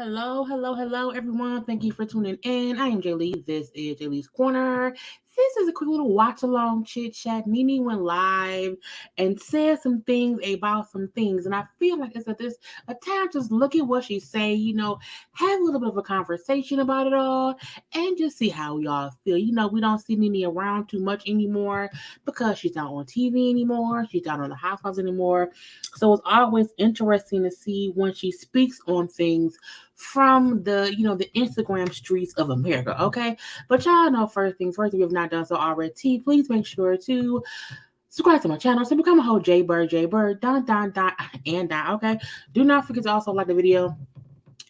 Hello, everyone. Thank you for tuning in. I am Jaylee. This is Jaylee's Corner. This is a quick little watch along chit chat. Nene went live and said some things about some things, and I feel like it's a time to just look at what she say. Have a little bit of a conversation about it all, and just see how y'all feel. We don't see Nene around too much anymore because she's not on TV anymore. She's not on the Housewives anymore. So it's always interesting to see when she speaks on things from the Instagram streets of America. Okay. But y'all know first things first, if you have not done so already, please make sure to subscribe to my channel so become a whole JayBird, dot. Okay. Do not forget to also like the video.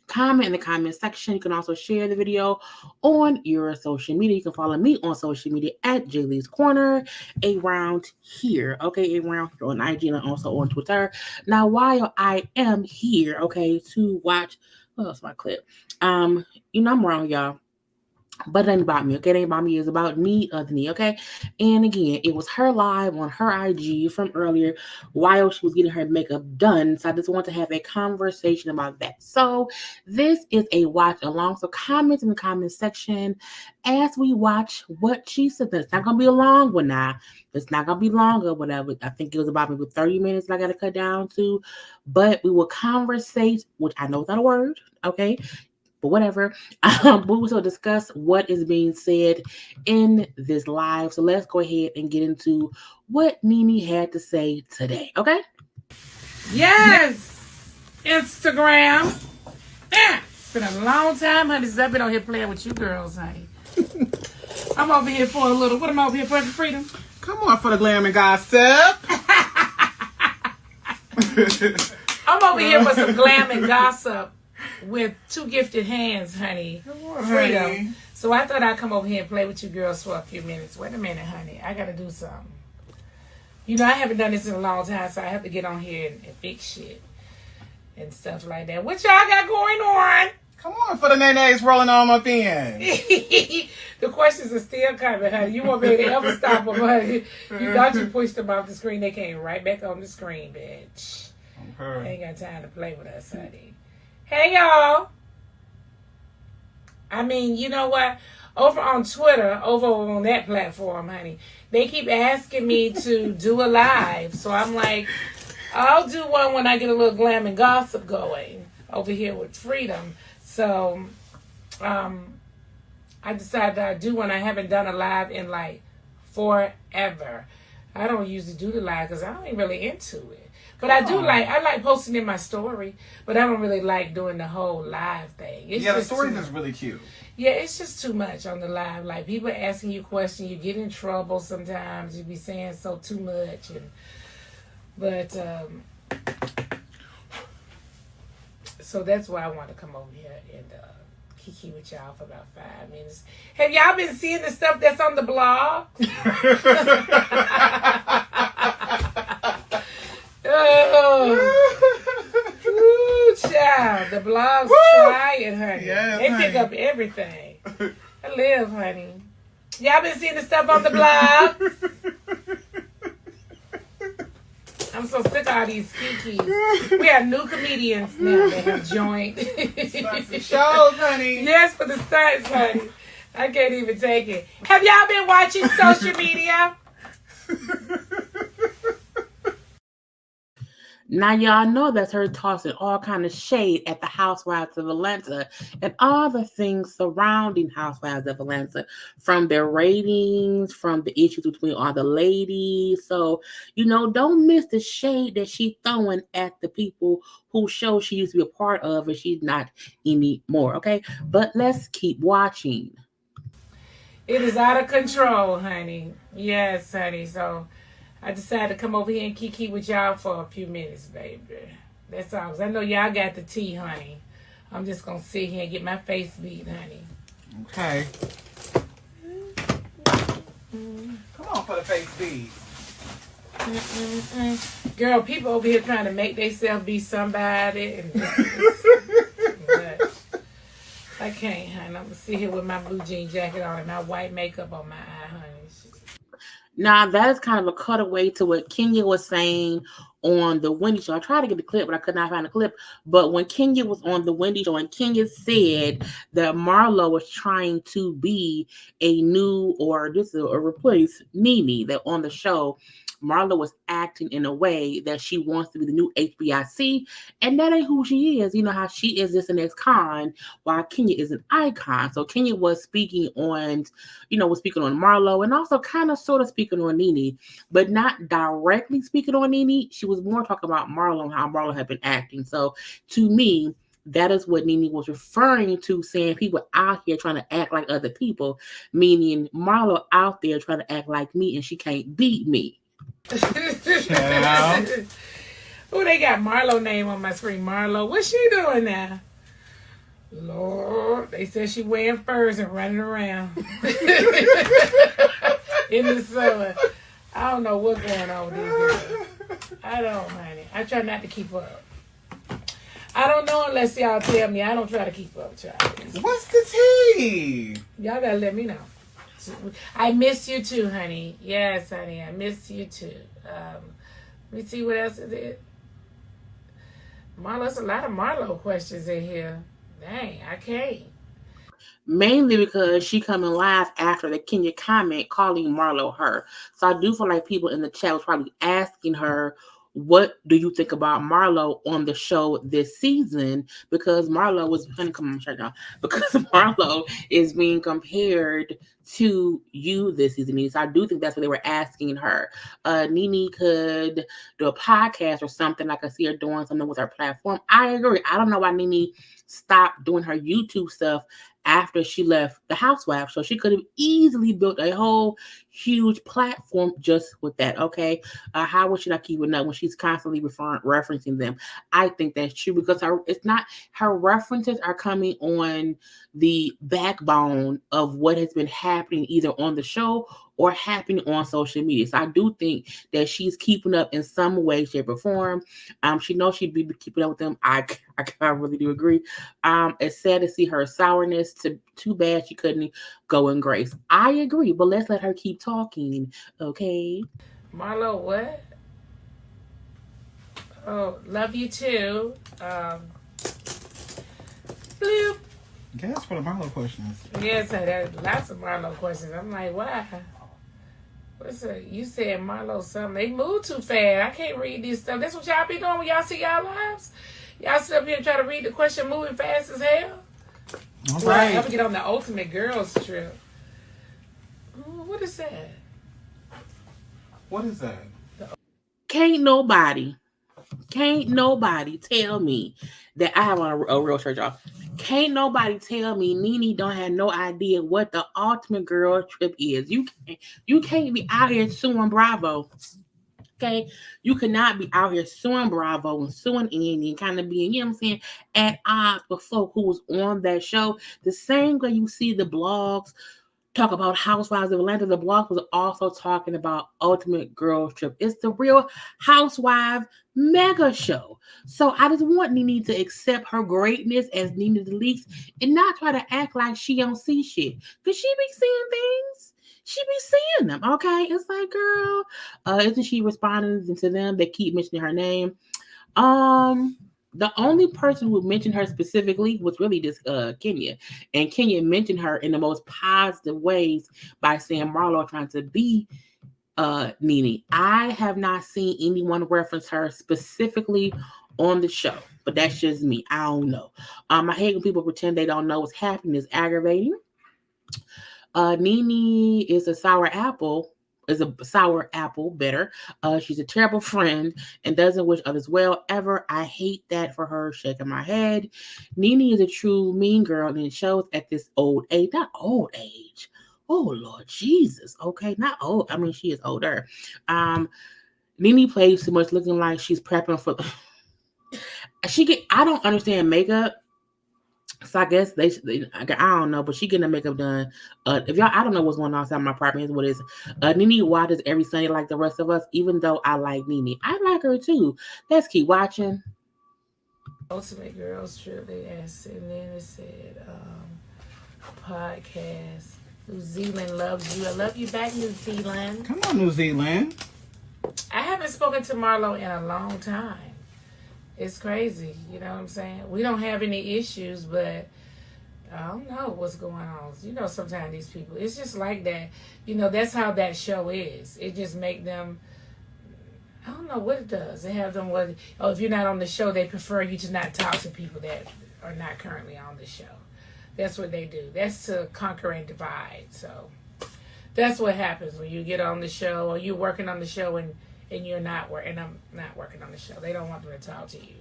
Comment in the comment section. You can also share the video on your social media. You can follow me on social media at JayLeesCorner around here. Okay, around here on IG and also on Twitter. Now, while I am here, okay, to watch, what else my clip? I'm wrong, y'all. But it ain't about me, okay? It ain't about me. It's about me, other me, okay? And again, it was her live on her IG from earlier while she was getting her makeup done. So I just want to have a conversation about that. So this is a watch along. So comment in the comment section as we watch what she said. It's not going to be a long one now. It's not going to be long or whatever. I think it was about maybe 30 minutes I got to cut down to. But we will conversate, which I know is not a word, okay? But whatever, we will discuss what is being said in this live. So let's go ahead and get into what Nene had to say today, okay? Yes! Instagram. It's been a long time, honey, since I've been on here playing with you girls, honey. I'm over here for a little, what am I over here for, Freedom? Come on for the glam and gossip. I'm over here for some glam and gossip. With two gifted hands, honey. Freedom. Honey. So I thought I'd come over here and play with you girls for a few minutes. Wait a minute, honey. I got to do something. I haven't done this in a long time, so I have to get on here and fix shit and stuff like that. What y'all got going on? Come on for the Nene's rolling on up in. The questions are still coming, honey. You won't be able to ever stop them, honey. You thought you pushed them off the screen. They came right back on the screen, bitch. Okay. Ain't got time to play with us, honey. Hey, y'all. I mean, you know what? Over on Twitter, over on that platform, honey, they keep asking me to do a live. So I'm like, I'll do one when I get a little glam and gossip going over here with Freedom. So I decided I'd do one. I haven't done a live in like forever. I don't usually do the live because I ain't really into it. But I like posting in my story, but I don't really like doing the whole live thing. The story is really cute. Yeah, it's just too much on the live. Like, people asking you questions, you get in trouble sometimes. You be saying too much. So that's why I want to come over here and kiki with y'all for about 5 minutes. Have y'all been seeing the stuff that's on the blog? Ooh, child. The blog's trying, honey. Yes, they honey. pick up everything. I live, honey. Y'all been seeing the stuff on the blog? I'm so sick of all these kikis. We have new comedians now that have joined. Shows, honey. Yes, for the stunts, honey. I can't even take it. Have y'all been watching social media? Now y'all know that's her tossing all kind of shade at the Housewives of Atlanta and all the things surrounding Housewives of Atlanta, from their ratings, from the issues between all the ladies. So, don't miss the shade that she's throwing at the people whose show she used to be a part of and she's not anymore, okay? But let's keep watching. It is out of control, honey. Yes, honey. So I decided to come over here and kiki with y'all for a few minutes, baby. That's all. 'Cause I know y'all got the tea, honey. I'm just going to sit here and get my face beat, honey. Okay. Come on for the face beat. Girl, people over here trying to make themselves be somebody. And I can't, honey. I'm going to sit here with my blue jean jacket on and my white makeup on my eye, honey. Now, that is kind of a cutaway to what Kenya was saying on the Wendy show. I tried to get the clip, but I could not find the clip. But when Kenya was on the Wendy show, and Kenya said that Marlo was trying to be a new or just a replace Nene, that on the show, Marlo was acting in a way that she wants to be the new HBIC, and that ain't who she is. You know how she is this and ex-con, while Kenya is an icon. So Kenya was speaking on, was speaking on Marlo, and also kind of sort of speaking on Nene, but not directly speaking on Nene. She was more talking about Marlo and how Marlo had been acting. So to me, that is what Nene was referring to, saying people out here trying to act like other people, meaning Marlo out there trying to act like me and she can't beat me. Oh, they got Marlo name on my screen. Marlo, what's she doing now? Lord, they said she wearing furs and running around in the sun. I don't know what's going on with these girls. I don't, honey. I try not to keep up. I don't know unless y'all tell me. I don't try to keep up, child. What's the tea? Y'all gotta let me know. I miss you too, honey. Yes, honey, I miss you too. Let me see what else it is. Marlo, there's a lot of Marlo questions in here. Dang, I can't. Mainly because she coming live after the Kenya comment calling Marlo her. So I do feel like people in the chat was probably asking her, what do you think about Marlo on the show this season? Because Marlo was because Marlo is being compared to you this season. So I do think that's what they were asking her. Nene could do a podcast or something. Like I see her doing something with her platform. I agree. I don't know why Nene stopped doing her YouTube stuff after she left the Housewife. So she could have easily built a whole huge platform just with that. Okay. How would she not keep it up when she's constantly referencing them? I think that's true because her references are coming on the backbone of what has been happening either on the show or happening on social media. So I do think that she's keeping up in some way, shape, or form. She knows she'd be keeping up with them. I really do agree. It's sad to see her sourness. Too bad she couldn't go in grace. I agree, but let's let her keep talking, okay? Marlo, what? Oh, love you too. Bloop. Guess what the Marlo questions? Yes, there's lots of Marlo questions. I'm like, why? You said Marlo something. They move too fast. I can't read this stuff. That's what y'all be doing when y'all see y'all lives? Y'all sit up here and try to read the question moving fast as hell? All right. right. I'm going to get on the ultimate girls trip. Ooh, what is that? What is that? Can't nobody tell me that I have on a real shirt, y'all. Can't nobody tell me Nene don't have no idea what the ultimate girl trip is. You can't be out here suing Bravo. Okay, you cannot be out here suing Bravo and suing Andy and kind of being, you know what I'm saying, at odds with folk who was on that show. The same way you see the blogs talk about Housewives of Atlanta, the blog was also talking about Ultimate Girls Trip. It's the Real Housewife mega show. So I just want Nene to accept her greatness as Nene the Leaks and not try to act like she don't see shit. Because she be seeing things. She be seeing them, okay? It's like, girl, isn't she responding to them? They keep mentioning her name. The only person who mentioned her specifically was really this Kenya. And Kenya mentioned her in the most positive ways by saying Marlo trying to be Nene. I have not seen anyone reference her specifically on the show, but that's just me. I don't know. I hate when people pretend they don't know what's happening. It's aggravating. Nene is a sour apple bitter. She's a terrible friend and doesn't wish others well ever. I hate that for her. Shaking my head. Nene is a true mean girl and it shows at this old age. Not old age. Oh Lord Jesus. Okay, not old. I mean, she is older. Nene plays too much, looking like she's prepping for. I don't understand makeup. So I guess I don't know, but she getting her makeup done. If y'all, I don't know what's going on outside my apartment. What is Nene watches every Sunday like the rest of us, even though I like Nene. I like her too. Let's keep watching. Ultimate Girls Trip, they asked, and then it said, podcast. New Zealand loves you. I love you back, New Zealand. Come on, New Zealand. I haven't haven't spoken to Marlo in a long time. It's crazy. You know what I'm saying? We don't have any issues, but I don't know what's going on. You know, sometimes these people, it's just like that. You know, that's how that show is. It just make them, I don't know what it does. They have them, if you're not on the show, they prefer you to not talk to people that are not currently on the show. That's what they do. That's to conquer and divide. So that's what happens when you get on the show or you're working on the show and you're not working. I'm not working on the show. They don't want them to talk to you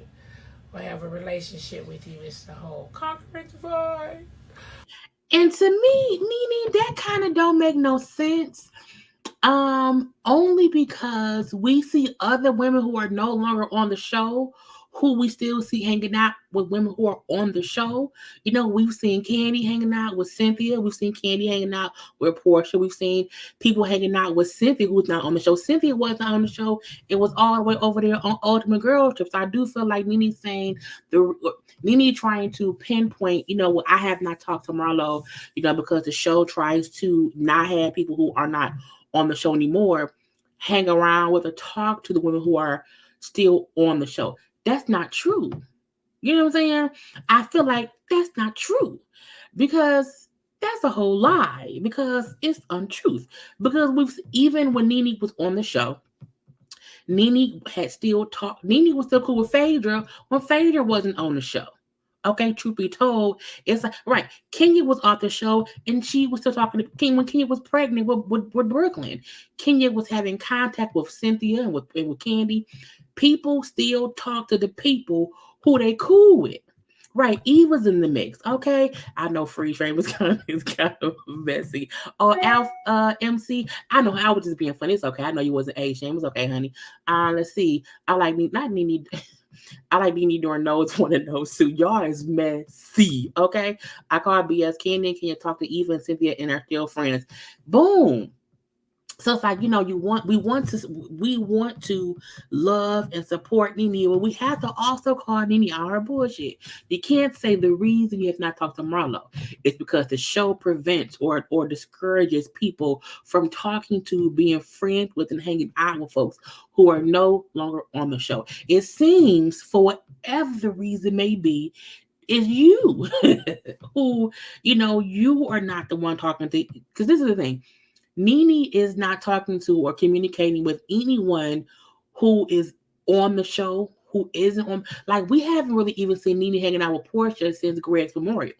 or have a relationship with you. It's the whole conquer and divide. And to me, Nene, that kind of don't make no sense. Only because we see other women who are no longer on the show who we still see hanging out with women who are on the show. You know, we've seen Kandi hanging out with Cynthia. We've seen Kandi hanging out with Portia. We've seen people hanging out with Cynthia who's not on the show. Cynthia was not on the show. It was all the way over there on Ultimate Girl Trip. So I do feel like Nene's saying Nene trying to pinpoint, you know, I have not talked to Marlo, you know, because the show tries to not have people who are not on the show anymore hang around with or talk to the women who are still on the show. That's not true. You know what I'm saying? I feel like that's not true because that's a whole lie because it's untruth. Because even when Nene was on the show, Nene had still talked. Nene was still cool with Phaedra when Phaedra wasn't on the show. Okay, truth be told, it's like right. Kenya was off the show, and she was still talking to King when Kenya was pregnant with Brooklyn. Kenya was having contact with Cynthia and with Kandi. People still talk to the people who they cool with. Right, Eve was in the mix. Okay, I know free frame is kind of messy. Oh, Alf, MC, I know I was just being funny. It's okay. I know you wasn't A shame. It's okay, honey. Let's see. I like me, not Nene. I like Nene during those one of those two. Y'all is messy. Okay, I call BS. Candy. Can you talk to Eva and Cynthia and our still friends? Boom. So it's like, you know, we want to love and support Nene, but we have to also call Nene out her bullshit. You can't say the reason you have not talked to Marlo is because the show prevents or discourages people from talking to, being friends with, and hanging out with folks who are no longer on the show. It seems, for whatever the reason may be, is you who, you know, you are not the one talking to, because this is the thing. Nene is not talking to or communicating with anyone who is on the show, who isn't on. Like, we haven't really even seen Nene hanging out with Portia since Gregg's memorial.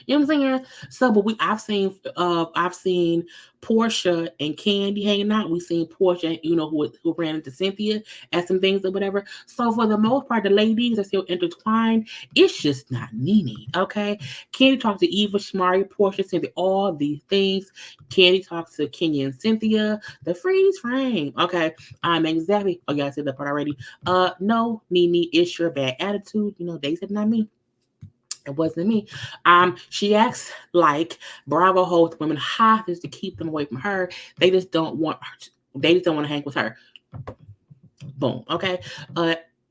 You know what I'm saying? So, but I've seen Portia and Kandi hanging out. We've seen Portia, you know, who ran into Cynthia at some things or whatever. So for the most part, the ladies are still intertwined. It's just not Nene, okay? Kandi talks to Eva, Shamari, Portia, Cynthia, all these things. Kandi talks to Kenya and Cynthia. The freeze frame, okay? Exactly. Oh yeah, I said that part already. No, Nene, it's your bad attitude. You know, they said not me. It wasn't me. She acts like Bravo holds women hostage to keep them away from her. They just don't want her they just don't want to hang with her. Boom. Okay.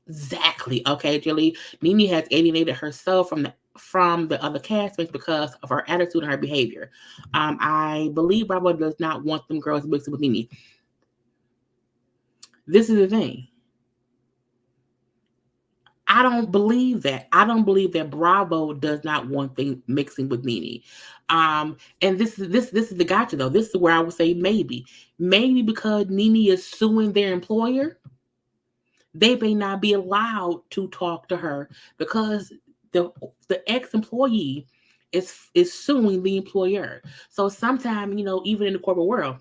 Exactly. Okay, Jaylee. Nene has alienated herself from the other castmates because of her attitude and her behavior. I believe Bravo does not want them girls mixing with Nene. This is the thing. I don't believe that. I don't believe that Bravo does not want things mixing with Nene. And this is the gotcha though. This is where I would say maybe because Nene is suing their employer, they may not be allowed to talk to her because the ex-employee is suing the employer. So sometimes, you know, even in the corporate world,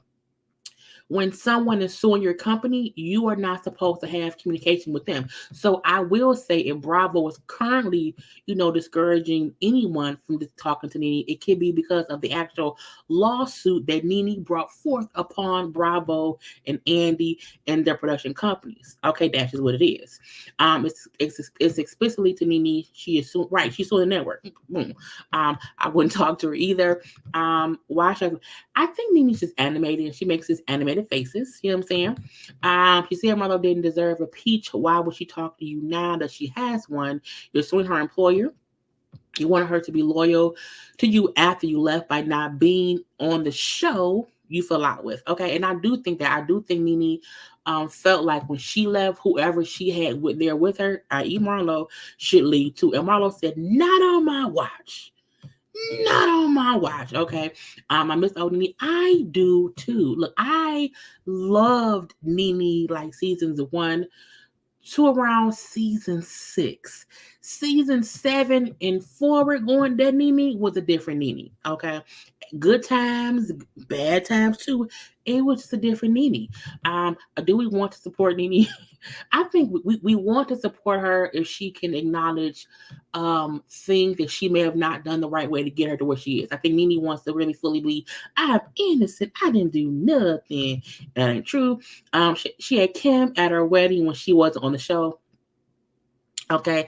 when someone is suing your company, you are not supposed to have communication with them. So I will say, if Bravo is currently, you know, discouraging anyone from just talking to Nene, it could be because of the actual lawsuit that Nene brought forth upon Bravo and Andy and their production companies. Okay, that's just what it is. It's explicitly to Nene. She is suing, right? She's suing the network. Boom. I wouldn't talk to her either. Why should I think Nene's just animated and she makes this animated faces. You know what I'm saying? She said Marlo didn't deserve a peach. Why would she talk to you now that she has one? You're suing her employer. You wanted her to be loyal to you after you left by not being on the show you fell out with. Okay. And I do think Nene felt like when she left, whoever she had there with her, i.e. Marlo, should leave too. And Marlo said, not on my watch. Not on my watch, okay? I miss old Nene. I do too. Look, I loved Nene like seasons 1 to around season 6. Season 7 and forward going, that Nene was a different Nene, okay? Good times, bad times too. It was just a different Nene. Do we want to support Nene? I think we want to support her if she can acknowledge things that she may have not done the right way to get her to where she is. I think Nene wants to really fully believe I'm innocent. I didn't do nothing. That ain't true. She had Kim at her wedding when she wasn't on the show. Okay,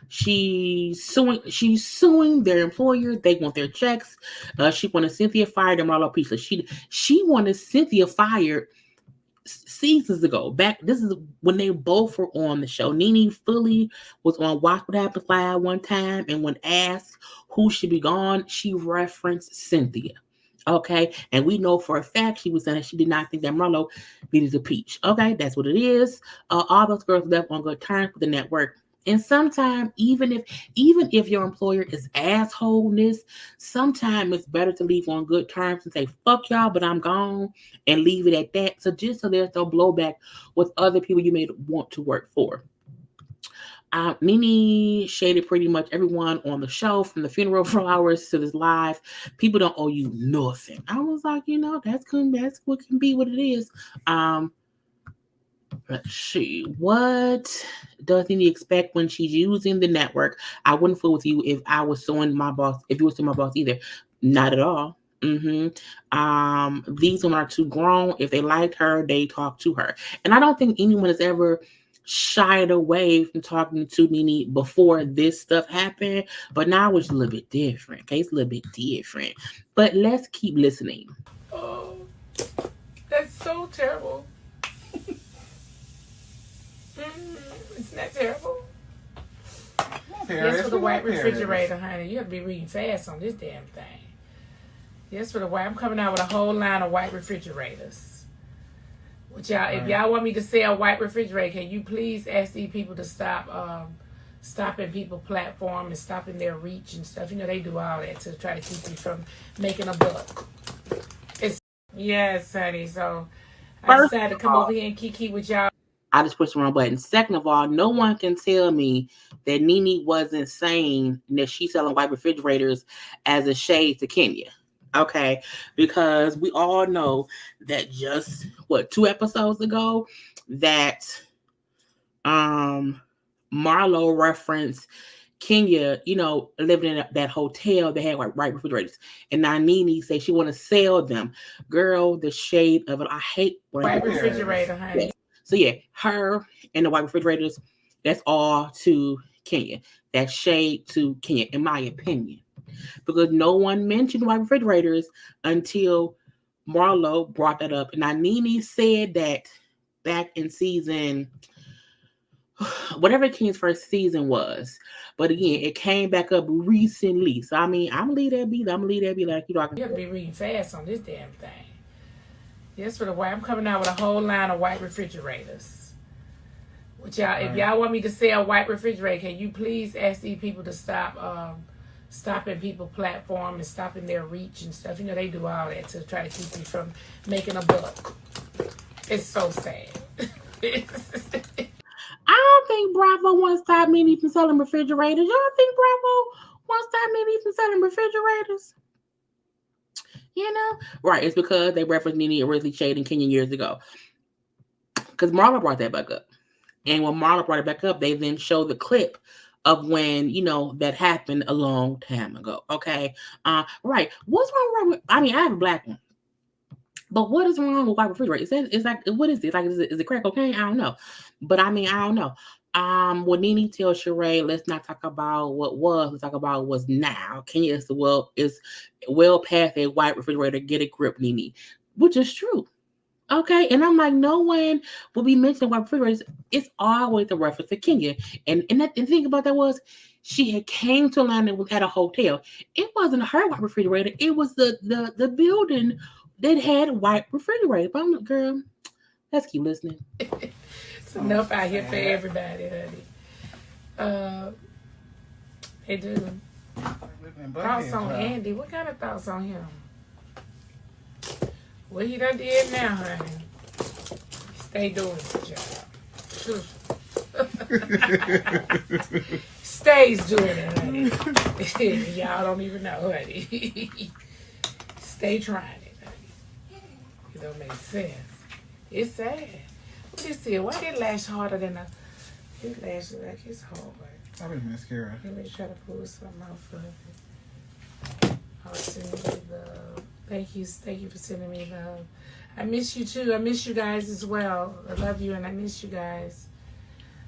she's suing their employer. They want their checks. She wanted Cynthia fired and Marlo Pace. She wanted Cynthia fired seasons ago. Back, this is when they both were on the show. Nene fully was on Watch What Happens Live one time, and when asked who should be gone, she referenced Cynthia. Okay, and we know for a fact she was saying that she did not think that Marlo needed a peach. Okay, that's what it is. All those girls left on good terms with the network. And sometimes, even if your employer is assholeness, sometimes it's better to leave on good terms and say "fuck y'all," but I'm gone, and leave it at that. So just so there's no blowback with other people you may want to work for. Nene shaded pretty much everyone on the show, from the funeral flowers to this live. People don't owe you nothing. I was like, that's what can be what it is. Let's see. What does Nene expect when she's using the network? I wouldn't fool with you if I was suing my boss, if you were suing my boss either. Not at all. These women are too grown. If they liked her, they talk to her. And I don't think anyone has ever shied away from talking to Nene before this stuff happened, but now it's a little bit different. Okay, it's a little bit different. But let's keep listening. Oh, that's so terrible. Isn't that terrible? Yes, for the white refrigerator, honey. You have to be reading fast on this damn thing. Yes, for the white. I'm coming out with a whole line of white refrigerators. Which y'all, if y'all want me to sell white refrigerator, can you please ask these people to stop stopping people's platform and stopping their reach and stuff? They do all that to try to keep you from making a buck. Yes, honey. So I decided to come over here and kiki with y'all. I just pushed the wrong button. Second of all, no one can tell me that Nene wasn't saying that she's selling white refrigerators as a shade to Kenya. Okay, because we all know that just 2 episodes ago that Marlo referenced Kenya, living in that hotel that had white refrigerators, and now Nene say she want to sell them. Girl, the shade of it. I hate white refrigerator, honey. Yeah. So yeah, her and the white refrigerators, that's all to Kenya. That shade to Kenya, in my opinion. Because no one mentioned white refrigerators until Marlo brought that up. Now, Nene said that back in season, whatever King's first season was. But again, it came back up recently. So, I mean, I'm going to leave that be. Like, you have to be reading fast on this damn thing. Yes, for the white. I'm coming out with a whole line of white refrigerators. Which y'all, if y'all want me to sell white refrigerator, can you please ask these people to stop stopping people's platform and stopping their reach and stuff? They do all that to try to keep you from making a buck. It's so sad. I don't think Bravo wants to stop Nene from selling refrigerators. Y'all think Bravo wants to stop Nene from selling refrigerators? Right, it's because they referenced Nene originally shading Kenya years ago. Because Marlo brought that back up. And when Marlo brought it back up, they then showed the clip of when, that happened a long time ago. Okay. Right. What's wrong with, I have a black one. But what is wrong with white refrigerators? It's like, what is this? Like, is it crack cocaine? I don't know. But I don't know. When Nene tells Sheree, let's not talk about what was, let's talk about what's now. Kenya is well past a white refrigerator. Get a grip, Nene. Which is true. Okay, and I'm like, no one will be mentioning white refrigerators. It's always a reference to Kenya. And the thing about that was, she had came to Atlanta and was at a hotel. It wasn't her white refrigerator. It was the building that had white refrigerator. But I'm like, girl, Let's keep listening. It's enough out here for everybody, honey. They do. Thoughts on Andy? What kind of thoughts on him? What he done did now, honey? Stay doing his job. Stays doing it, honey. Y'all don't even know, honey. Stay trying it, honey. It don't make sense. It's sad. What is it? Why that lash harder than a... His lash like it's hard. Probably mascara. Let me try to pull something out for it. I'll send you the... Thank you for sending me the... I miss you too. I miss you guys as well. I love you and I miss you guys.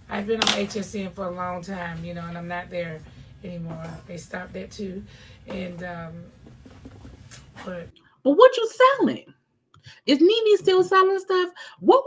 I've been on HSN for a long time, you know, and I'm not there anymore. They stopped that too. And, but what you selling? Is Nene still selling stuff? What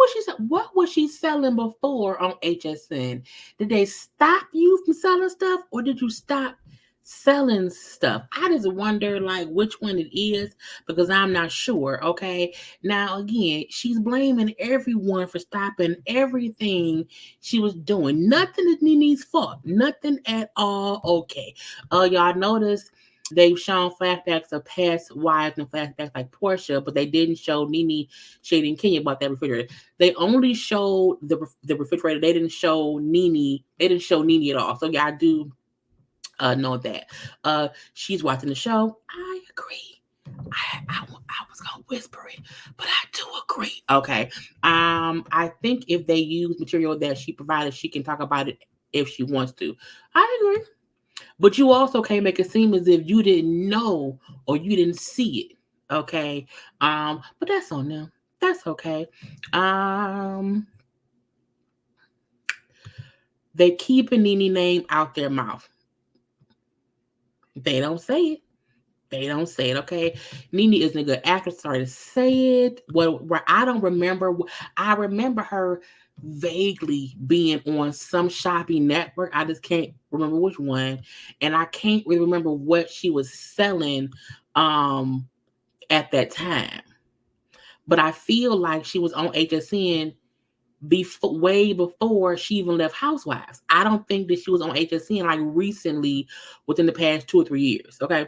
was she selling before on HSN? Did they stop you from selling stuff, or did you stop selling stuff? I just wonder like which one it is, because I'm not sure. Okay, now again, she's blaming everyone for stopping everything she was doing. Nothing is Nene's fault, nothing at all. Okay, y'all notice they've shown flashbacks of past wives and flashbacks like Portia, but they didn't show Nene shading Kenya about that refrigerator. They only showed the refrigerator. They didn't show Nene. They didn't show Nene at all. So yeah, I do know that. She's watching the show. I agree. I was gonna whisper it, but I do agree. Okay. I think if they use material that she provided, she can talk about it if she wants to. I agree. But you also can't make it seem as if you didn't know or you didn't see it. Okay. But that's on them. That's okay. They keep a Nene name out their mouth. They don't say it. They don't say it, okay? Nene isn't a good actress. Sorry to say it. Where I don't remember. I remember her vaguely being on some shopping network. I just can't remember which one. And I can't really remember what she was selling at that time. But I feel like she was on HSN way before she even left Housewives. I don't think that she was on HSN like recently within the past 2 or 3 years, okay?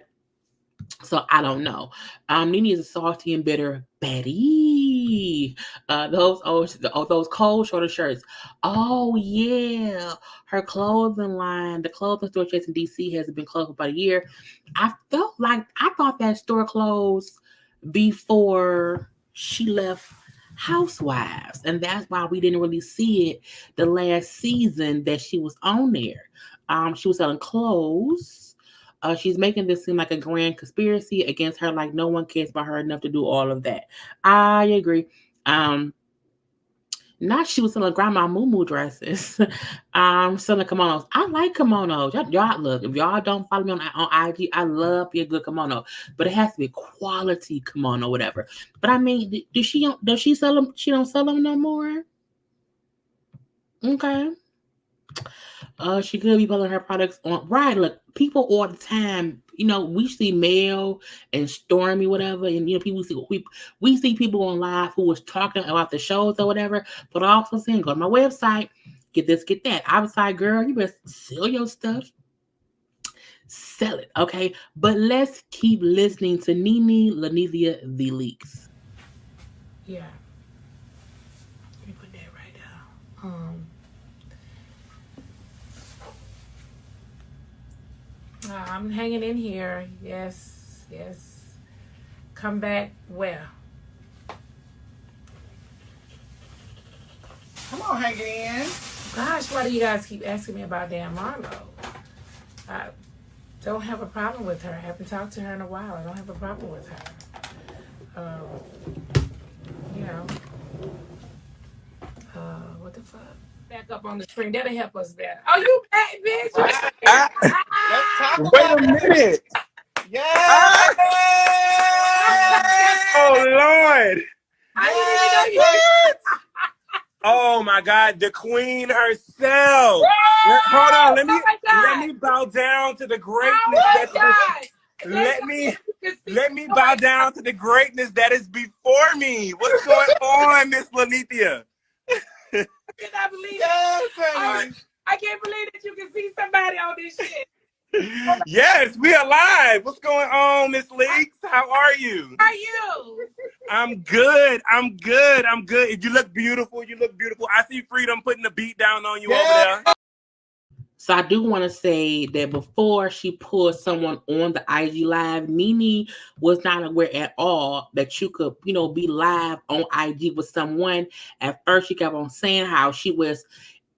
So I don't know. Nene is a salty and bitter Betty. Those cold shoulder shirts. Oh yeah, her clothing line, the clothing store Chase in DC has been closed for about a year. I thought that store closed before she left Housewives, and that's why we didn't really see it the last season that she was on there. She was selling clothes. She's making this seem like a grand conspiracy against her, like no one cares about her enough to do all of that. I agree. Not she was selling grandma moo dresses. Selling kimonos. I like kimonos. Y'all look. If y'all don't follow me on IG, I love your good kimono, but it has to be quality kimono, whatever. But I mean, does she sell them? She don't sell them no more. Okay. She could be putting her products on. Right, look, people all the time, you know, we see Mel and Stormy, whatever, and you know, we see people on live who was talking about the shows or whatever, but also saying, go to my website, get this, get that. I was like, girl, you better sell your stuff. Sell it, okay? But let's keep listening to Nene Lanithia the Leaks. yeah. Let me put that right down. I'm hanging in here. Yes. Come back where? Come on, hang it in. Gosh, why do you guys keep asking me about damn Marlo? I don't have a problem with her. I haven't talked to her in a while. I don't have a problem with her. You know. What the fuck? Back up on the screen. That'll help us better. Oh, you back, bitch. Let's talk about Wait a minute. Yes. Oh, Lord. I didn't even know you. Oh, my God. The queen herself. Hold on. Let me bow down to the greatness. Oh, my God. Let me Let me bow down to the greatness that is before me. What's going on, Miss Lanithia? I cannot believe Yes, it. honey. I can't believe that you can see somebody on this shit. Yes, we are live. What's going on, Miss Leaks? How are you? How are you? I'm good. I'm good. I'm good. You look beautiful. You look beautiful. I see Freedom putting the beat down on you over there. So I do want to say that before she pulled someone on the IG live, Nene was not aware at all that you could, be live on IG with someone. At first, she kept on saying how she was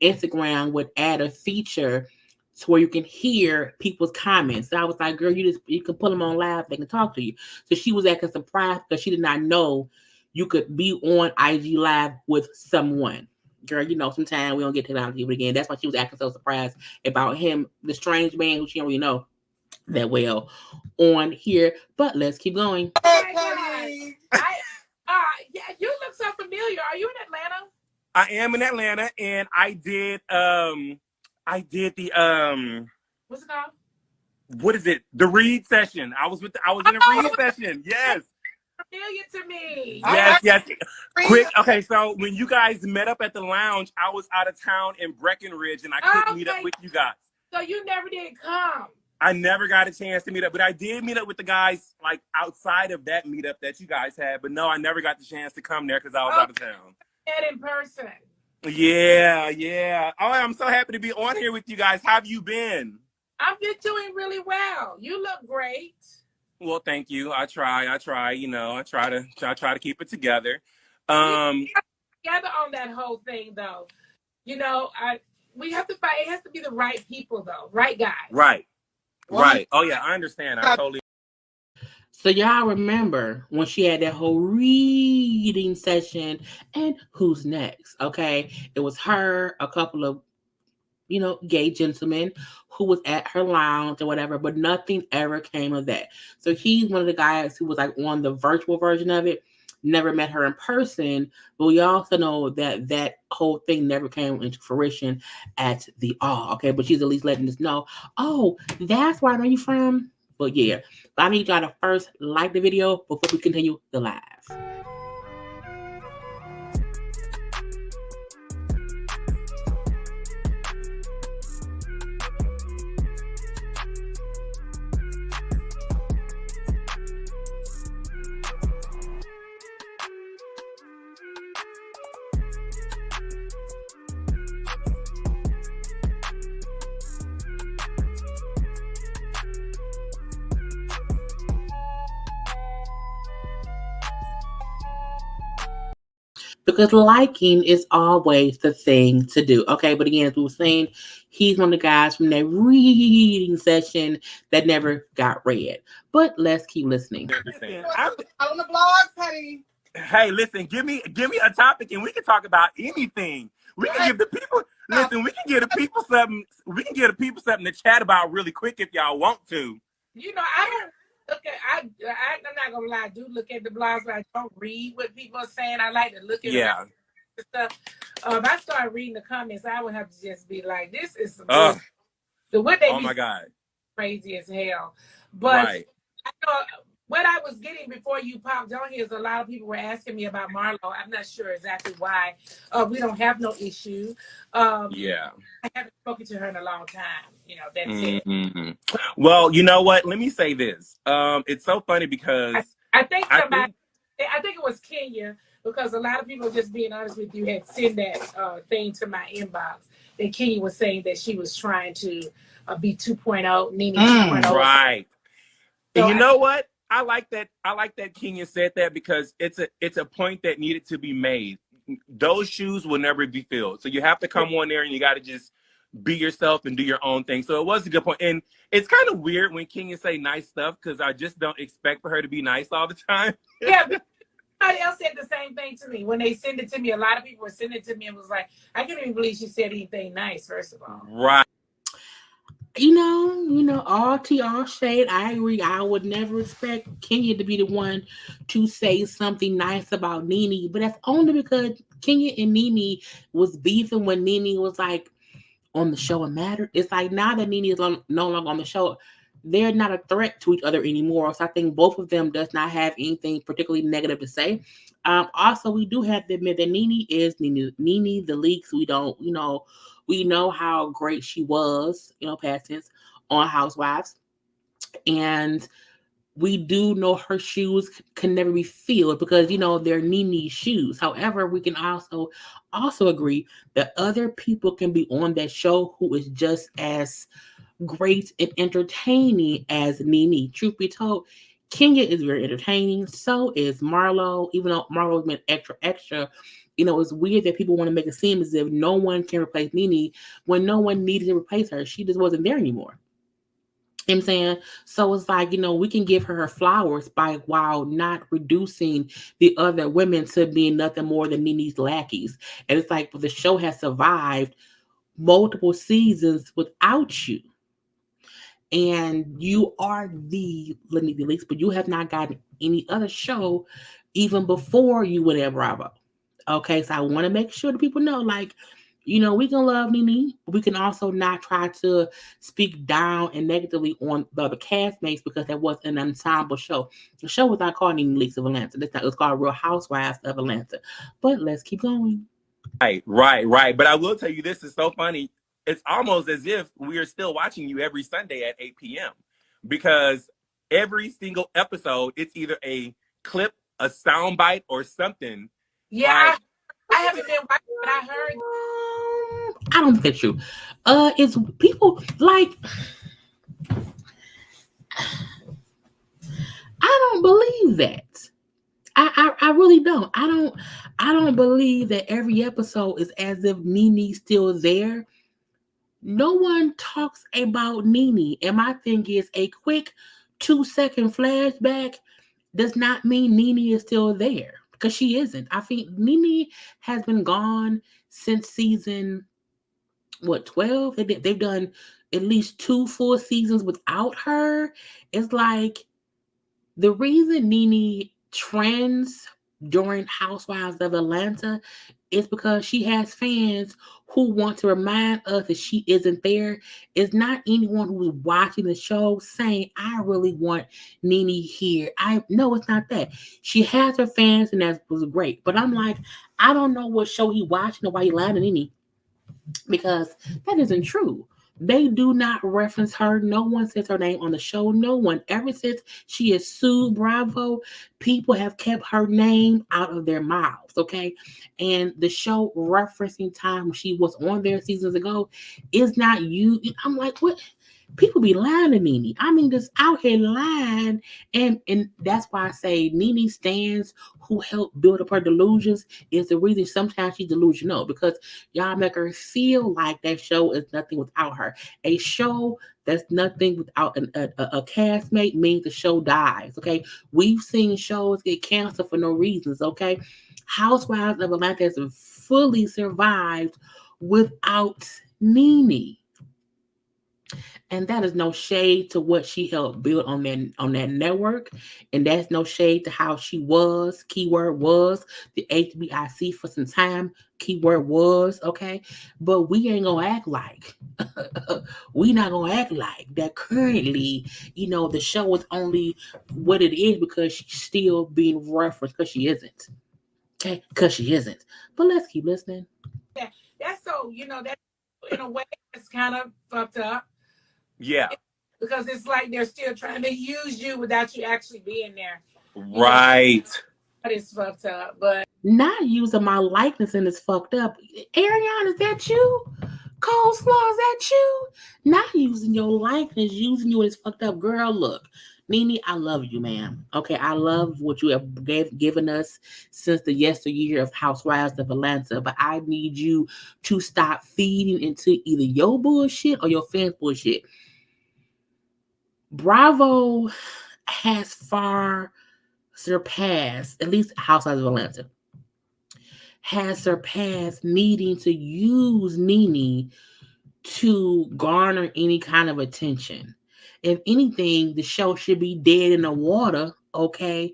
Instagram would add a feature to where you can hear people's comments. So I was like, girl, you can put them on live, they can talk to you. So she was acting surprised because she did not know you could be on IG live with someone. Girl, sometimes we don't get technology, but again, that's why she was acting so surprised about him, the strange man who she don't really know that well on here. But let's keep going. Oh my God. Yeah, you look so familiar. Are you in Atlanta? I am in Atlanta, and I did the what's it called? What is it? The read session. I was in a read session. Yes. Familiar to me. Yes. Quick. Okay, so when you guys met up at the lounge, I was out of town in Breckenridge, and I couldn't meet up with you guys. So you never did come. I never got a chance to meet up, but I did meet up with the guys like outside of that meetup that you guys had. But no, I never got the chance to come there because I was out of town. Met in person. Yeah. Oh, I'm so happy to be on here with you guys. How have you been? I've been doing really well. You look great. Well, thank you. I try. I try to keep it together. Together on that whole thing, though. We have to fight. It has to be the right people, though. Right guys. Right. Oh yeah, I understand. I totally. So y'all remember when she had that whole reading session and who's next? Okay, it was her, a couple of gay gentlemen who was at her lounge or whatever, but nothing ever came of that. So he's one of the guys who was like on the virtual version of it. Never met her in person, but we also know that whole thing never came into fruition at the all. Okay, but she's at least letting us know. Oh, that's where I know you from. But yeah, I need y'all to first like the video before we continue the live. Because liking is always the thing to do. Okay, but again, as we were saying, he's one of the guys from that reading session that never got read. But let's keep listening. I'm on the blogs, honey. Hey, listen, give me a topic and we can talk about anything. We can give the people we can give the people something. We can give the people something to chat about really quick if y'all want to. I don't. Okay, I'm not gonna lie. I do look at the blogs, but I don't read what people are saying. I like to look at stuff. If I start reading the comments, I would have to just be like, "This is some what they my God, crazy as hell." But right. I know what I was getting before you popped on here is a lot of people were asking me about Marlo. I'm not sure exactly why. We don't have no issue. I haven't spoken to her in a long time. That's it. Well, you know what? Let me say this. It's so funny because I think it was Kenya, because a lot of people, just being honest with you, had sent that thing to my inbox. That Kenya was saying that she was trying to be 2.0, Nene 2.0. Right. So and you know what? I like that Kenya said that because it's a point that needed to be made. Those shoes will never be filled. So you have to come on there and you got to just be yourself and do your own thing. So it was a good point. And it's kind of weird when Kenya say nice stuff because I just don't expect for her to be nice all the time. Yeah, but somebody else said the same thing to me. When they send it to me, a lot of people were sending it to me and was like, I can't even believe she said anything nice, first of all. Right. All tea, all shade. I agree. I would never expect Kenya to be the one to say something nice about Nene, but that's only because Kenya and Nene was beefing when Nene was like on the show and mattered. It's like now that Nene is no longer on the show, they're not a threat to each other anymore. So I think both of them does not have anything particularly negative to say. Also, we do have to admit that Nene is Nene the Leaks. We don't, we know how great she was, past tense, on Housewives. And we do know her shoes can never be filled because they're Nene's shoes. However, we can also agree that other people can be on that show who is just as great and entertaining as Nene. Truth be told, Kenya is very entertaining. So is Marlo. Even though Marlo's been extra, it's weird that people want to make it seem as if no one can replace Nene when no one needed to replace her. She just wasn't there anymore. You know what I'm saying? So it's like, we can give her flowers while not reducing the other women to being nothing more than Nene's lackeys. And it's like, the show has survived multiple seasons without you. And you are the Lenny Leaks, but you have not gotten any other show even before you went at Bravo. Okay, so I want to make sure that people know, like, we can love Nene, but we can also not try to speak down and negatively on the other castmates because that was an ensemble show. The show was not called Nene Leaks of Atlanta. It was called Real Housewives of Atlanta. But let's keep going. Right. But I will tell you, this is so funny. It's almost as if we are still watching you every Sunday at 8 p.m. because every single episode, it's either a clip, a soundbite, or something. Yeah, I haven't been watching, but I heard. I don't think that's true. It's people like. I don't believe that. I really don't. I don't believe that every episode is as if Nene's still there. No one talks about Nene. And my thing is, a quick 2-second flashback does not mean Nene is still there because she isn't. I think Nene has been gone since season 12. They've done at least 2 full seasons without her. It's like the reason Nene trends during Housewives of Atlanta is because she has fans who want to remind us that she isn't there. It's not anyone who's watching the show saying, I really want Nene here. No, it's not that. She has her fans and that was great. But I'm like, I don't know what show he watching or why he lying to Nene because that isn't true. They do not reference her. No one says her name on the show. No one. Ever since she has sued Bravo, people have kept her name out of their mouths, okay? And the show referencing time when she was on there seasons ago is not you. I'm like, what? People be lying to Nene. I mean, just out here lying. And that's why I say Nene stands who helped build up her delusions is the reason sometimes she's delusional because y'all make her feel like that show is nothing without her. A show that's nothing without a castmate means the show dies, okay? We've seen shows get canceled for no reasons, okay? Housewives of Atlanta has fully survived without Nene. And that is no shade to what she helped build on that network. And that's no shade to how she was. Keyword was the HBIC for some time. Keyword was, okay? But we ain't gonna act like we not gonna act like that currently, the show is only what it is because she's still being referenced because she isn't. Okay, because she isn't. But let's keep listening. Yeah, that's so that in a way it's kind of fucked up. Yeah. Because it's like they're still trying to use you without you actually being there. Right. But it's fucked up. But not using my likeness and it's fucked up. Ariane, is that you? Coleslaw, is that you? Not using your likeness, using you as fucked up. Girl, look. Nene, I love you, ma'am. Okay, I love what you have given us since the yesteryear of Housewives of Atlanta, but I need you to stop feeding into either your bullshit or your fans' bullshit. Bravo has far surpassed, at least Housewives of Atlanta, has surpassed needing to use Nene to garner any kind of attention. If anything, the show should be dead in the water, okay,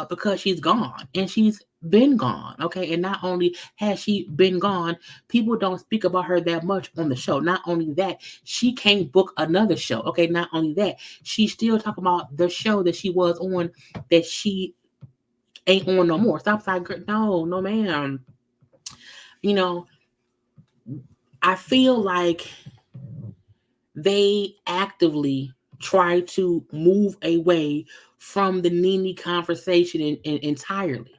because she's gone. And she's been gone, okay? And not only has she been gone, people don't speak about her that much on the show. Not only that, she can't book another show, okay? Not only that, she's still talking about the show that she was on that she ain't on no more. Stop saying, no, no, ma'am. You know, I feel like they actively try to move away from the Nene conversation entirely.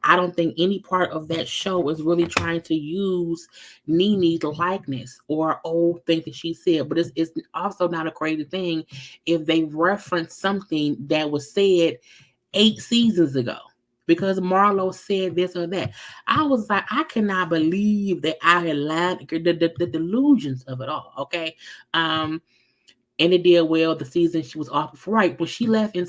I don't think any part of that show is really trying to use Nene's likeness or old thing that she said. But it's also not a crazy thing if they reference something that was said 8 seasons ago because Marlo said this or that. I was like, I cannot believe that I had lied, the delusions of it all. Okay. And it did well the season she was off. Right when she left in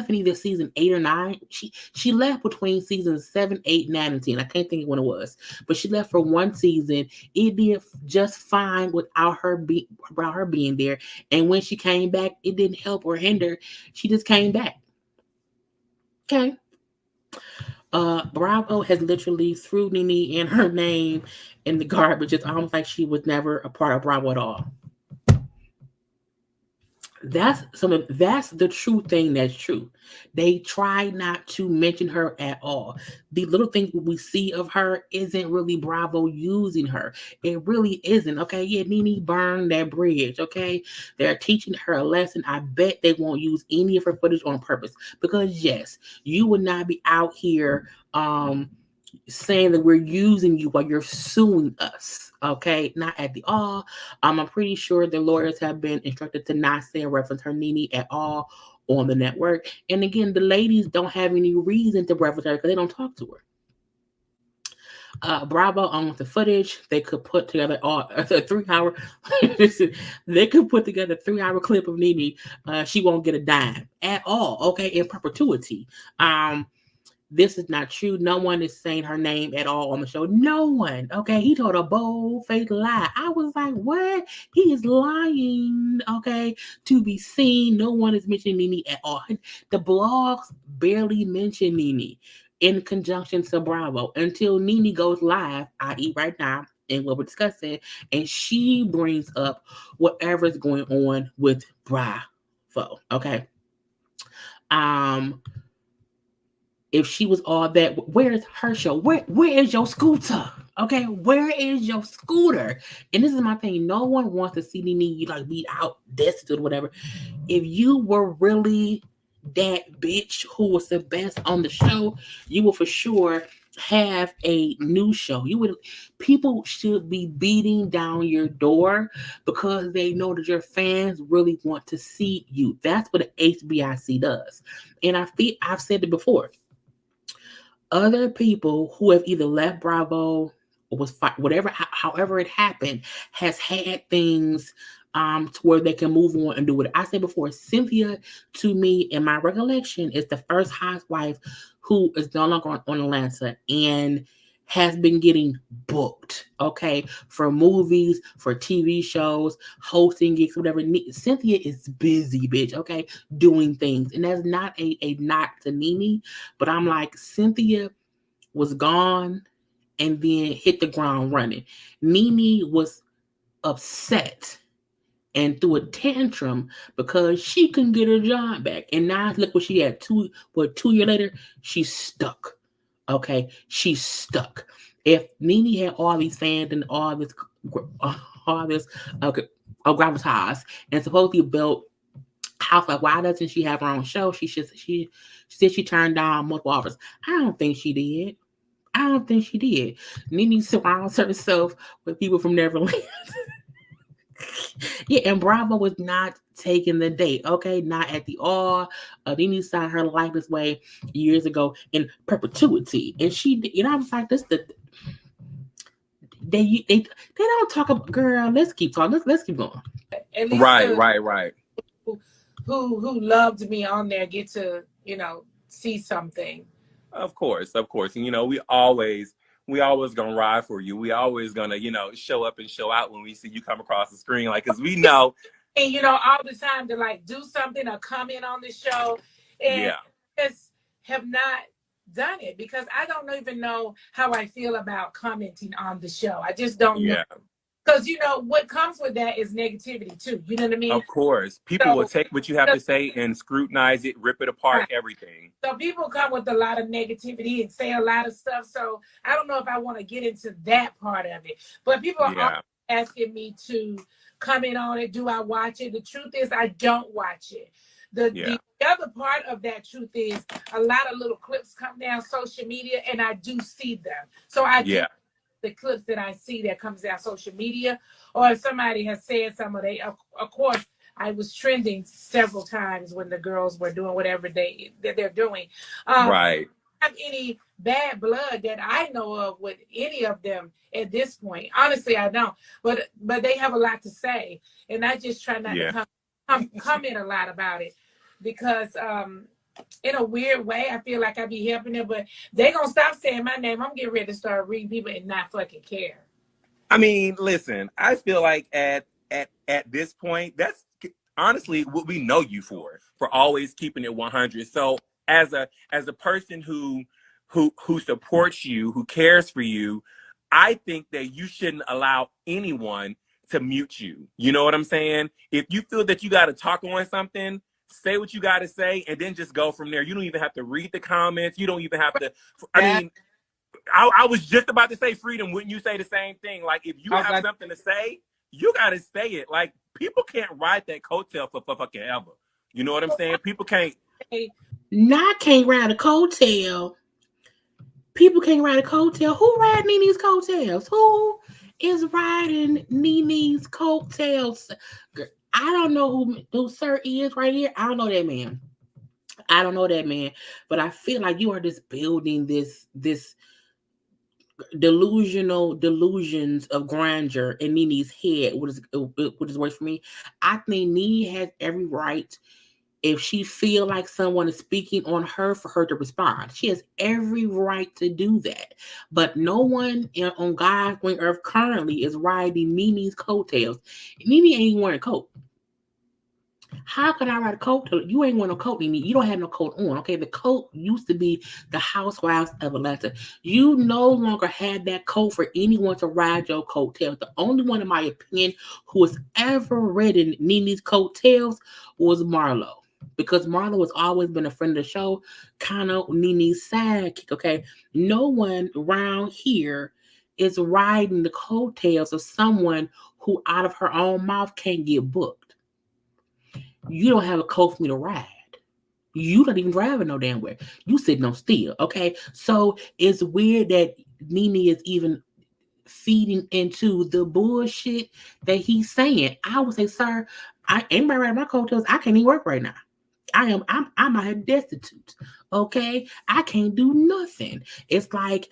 either season 8 or 9. She left between seasons 7, 8, 9, and 10. I can't think of when it was, but she left for one season. It did just fine without her being there. And when she came back, it didn't help or hinder. She just came back. Okay. Bravo has literally threw Nene and her name in the garbage. It's almost like she was never a part of Bravo at all. That's the true thing that's true. They try not to mention her at all. The little things we see of her isn't really Bravo using her. It really isn't. Okay, yeah, Nene burned that bridge. Okay, they're teaching her a lesson. I bet they won't use any of her footage on purpose because yes, you would not be out here saying that we're using you while you're suing us. Okay, not at the all. I'm pretty sure the lawyers have been instructed to not say or reference her Nene at all on the network. And again, the ladies don't have any reason to reference her because they don't talk to her. Bravo owns the footage. They could put together a 3-hour. They could put together a 3-hour clip of Nene. She won't get a dime at all. Okay, in perpetuity. This is not true. No one is saying her name at all on the show. No one. Okay. He told a bold-faced lie. I was like, what? He is lying. Okay. To be seen. No one is mentioning Nene at all. The blogs barely mention Nene in conjunction to Bravo until Nene goes live, i.e. right now, and what we're discussing, and she brings up whatever's going on with Bravo. Okay. If she was all that, where is her show? Where is your scooter? Okay, where is your scooter? And this is my thing. No one wants to see Nene like be out destitute or whatever. If you were really that bitch who was the best on the show, you will for sure have a new show. People should be beating down your door because they know that your fans really want to see you. That's what the HBIC does. And I've said it before. Other people who have either left Bravo or was whatever, however it happened, has had things to where they can move on and do what I said before. Cynthia, to me, in my recollection, is the first housewife who is no longer on Atlanta and has been getting booked, okay, for movies, for TV shows, hosting gigs, whatever. Cynthia is busy, bitch, okay, doing things. And that's not a knock to Nene, but I'm like, Cynthia was gone and then hit the ground running. Nene was upset and threw a tantrum because she couldn't get her job back. And now look what she had. 2 years later, she's stuck. Okay, she's stuck. If Nene had all these fans and all this gravitas and supposedly built house, like why doesn't she have her own show? She said she turned down multiple offers. I don't think she did. Nene surrounds herself with people from Neverland. Yeah, and Bravo was not taking the date, okay? Not at the all. Nene signed her life this way years ago in perpetuity. And I was like, they don't talk about, girl, let's keep talking. Let's keep going. At least right. Who loved me on there get to, see something. Of course. And, we always gonna ride for you. We always gonna, show up and show out when we see you come across the screen. Like, cause we know. And, all the time to like do something or comment on the show. And just have not done it because I don't even know how I feel about commenting on the show. I just don't know. Yeah. Because, what comes with that is negativity, too. You know what I mean? Of course. People will take what you have to say and scrutinize it, rip it apart, everything. So people come with a lot of negativity and say a lot of stuff. So I don't know if I want to get into that part of it. But people are asking me to comment on it. Do I watch it? The truth is I don't watch it. The other part of that truth is a lot of little clips come down social media and I do see them. So I do the clips that I see that comes down social media, or if somebody has said something, of course, I was trending several times when the girls were doing whatever they're doing. Right. I don't have any bad blood that I know of with any of them at this point. Honestly, I don't. But they have a lot to say, and I just try not to comment a lot about it because in a weird way, I feel like I be helping them, but they gonna stop saying my name. I'm getting ready to start reading people and not fucking care. I mean, listen, I feel like at this point, that's honestly what we know you for always keeping it 100. So as a person who supports you, who cares for you, I think that you shouldn't allow anyone to mute you. You know what I'm saying? If you feel that you got to talk on something, say what you got to say, and then just go from there. You don't even have to read the comments. You don't even have to. I mean, I was just about to say, Freedom, wouldn't you say the same thing? Like, if you have something to say, you got to say it. Like, people can't ride that coattail for fucking ever. You know what I'm saying? People can't. Not can't ride a coattail. People can't ride a coattail. Who ride Nene's coattails? Who is riding Nene's coattails? I don't know who Sir is right here. I don't know that man. I don't know that man. But I feel like you are just building this delusions of grandeur in Nene's head, which is worse for me. I think Nene has every right, if she feel like someone is speaking on her, for her to respond. She has every right to do that. But no one on God's green earth currently is riding Nene's coattails. Nene ain't wearing a coat. How can I ride a coat? You ain't wearing a coat, Nene. You don't have no coat on. Okay, the coat used to be the housewives of Atlanta. You no longer have that coat for anyone to ride your coattails. The only one, in my opinion, who has ever ridden Nene's coattails was Marlo. Because Marlo has always been a friend of the show, kind of Nene's sidekick, okay? No one around here is riding the coattails of someone who out of her own mouth can't get booked. You don't have a coat for me to ride. You not even driving no damn where. You sitting on still, okay? So it's weird that Nene is even feeding into the bullshit that he's saying. I would say, sir, I ain't riding my coattails. I can't even work right now. I'm out here destitute. Okay? I can't do nothing. It's like,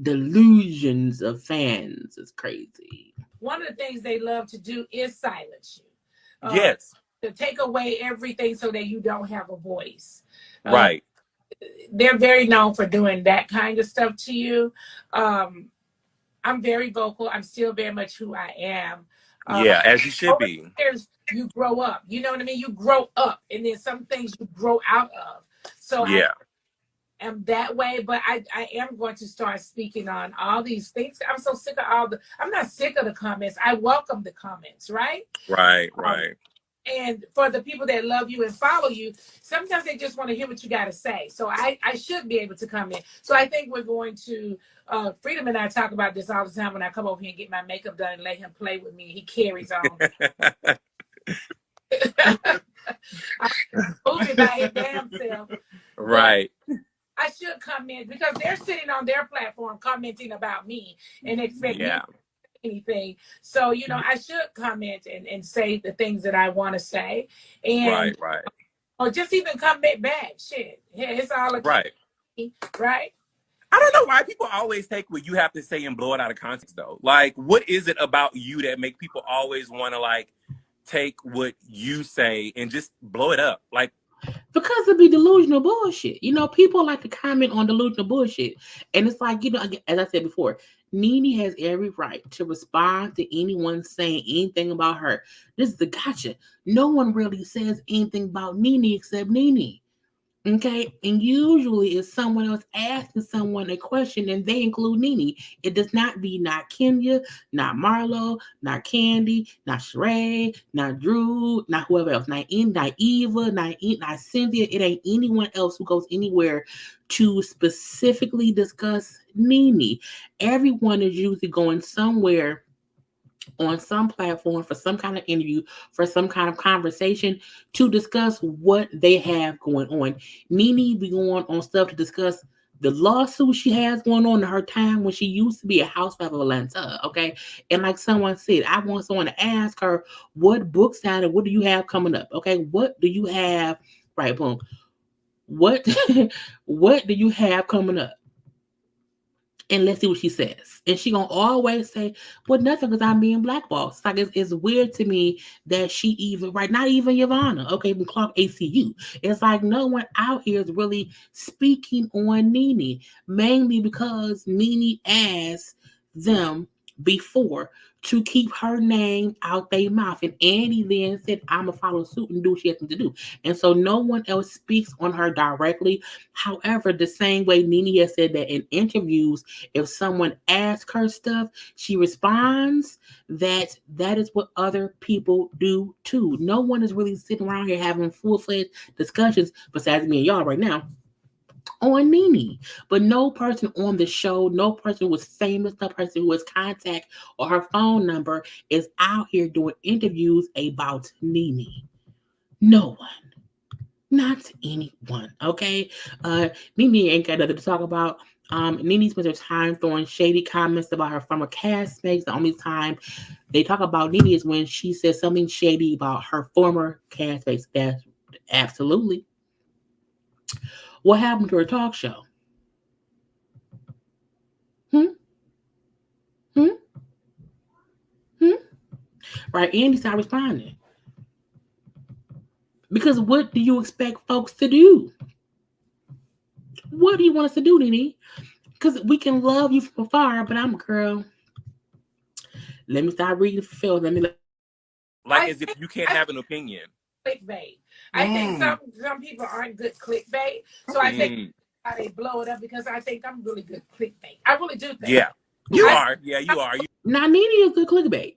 delusions of fans is crazy. One of the things they love to do is silence you. Yes. To take away everything so that you don't have a voice. Right. They're very known for doing that kind of stuff to you. I'm very vocal. I'm still very much who I am. Yeah, as you should be. Years, you grow up. You know what I mean? You grow up, and then some things you grow out of. So yeah. I am that way, but I am going to start speaking on all these things. I'm so sick of I'm not sick of the comments. I welcome the comments, right? Right. And for the people that love you and follow you, sometimes they just want to hear what you got to say. So I should be able to come in. So I think we're going to, Freedom and I talk about this all the time when I come over here and get my makeup done and let him play with me. He carries on. I'm moving by his damn self. Right. I should come in because they're sitting on their platform commenting about me and expecting anything. So, I should comment and say the things that I want to say. And right. Or just even comment back. Shit. Yeah, it's all okay. Right. I don't know why people always take what you have to say and blow it out of context though. Like, what is it about you that make people always want to like take what you say and just blow it up? Like, because it'd be delusional bullshit. People like to comment on delusional bullshit. And it's like, as I said before, Nene has every right to respond to anyone saying anything about her. This is the gotcha. No one really says anything about Nene except Nene. Okay, and usually if someone else asking someone a question and they include Nene, it does not be not Kenya, not Marlo, not Kandi, not Sheree, not Drew, not whoever else, not Eva, not Cynthia. It ain't anyone else who goes anywhere to specifically discuss Nene. Everyone is usually going somewhere on some platform for some kind of interview, for some kind of conversation to discuss what they have going on. Nene be going on stuff to discuss the lawsuit she has going on in her time when she used to be a housewife of Atlanta. Okay. And like someone said, I want someone to ask her what books out and what do you have coming up? Okay. What do you have? Right, boom. What what do you have coming up? And let's see what she says. And she gonna always say, "Well, nothing, because I'm being blackballed." It's like it's weird to me that she even right, not even Yvonne, okay, even Clark ACU. It's like no one out here is really speaking on Nene, mainly because Nene asked them before to keep her name out their mouth. And Andy then said, "I'ma follow suit and do what she has to do." And so no one else speaks on her directly. However, the same way Nene has said that in interviews, if someone asks her stuff, she responds. That is what other people do too. No one is really sitting around here having full-fledged discussions besides me and y'all right now on Nene. But no person on the show, no person who is famous, no person who has contact or her phone number is out here doing interviews about Nene. No one. Not anyone, okay? Nene ain't got nothing to talk about. Nene spends her time throwing shady comments about her former castmates. The only time they talk about Nene is when she says something shady about her former castmates. That's absolutely. What happened to her talk show? Hmm? Hmm? Hmm? Right, Andy started responding. Because what do you expect folks to do? What do you want us to do, Nene? Because we can love you from afar, but I'm a girl. Let me start reading for Phil. Like as if you can't have an opinion. Clickbait. I think some people aren't good clickbait. So I think how they blow it up because I think I'm really good clickbait. I really do think. Yeah. You are. Yeah, you are. Now, Nene is good clickbait.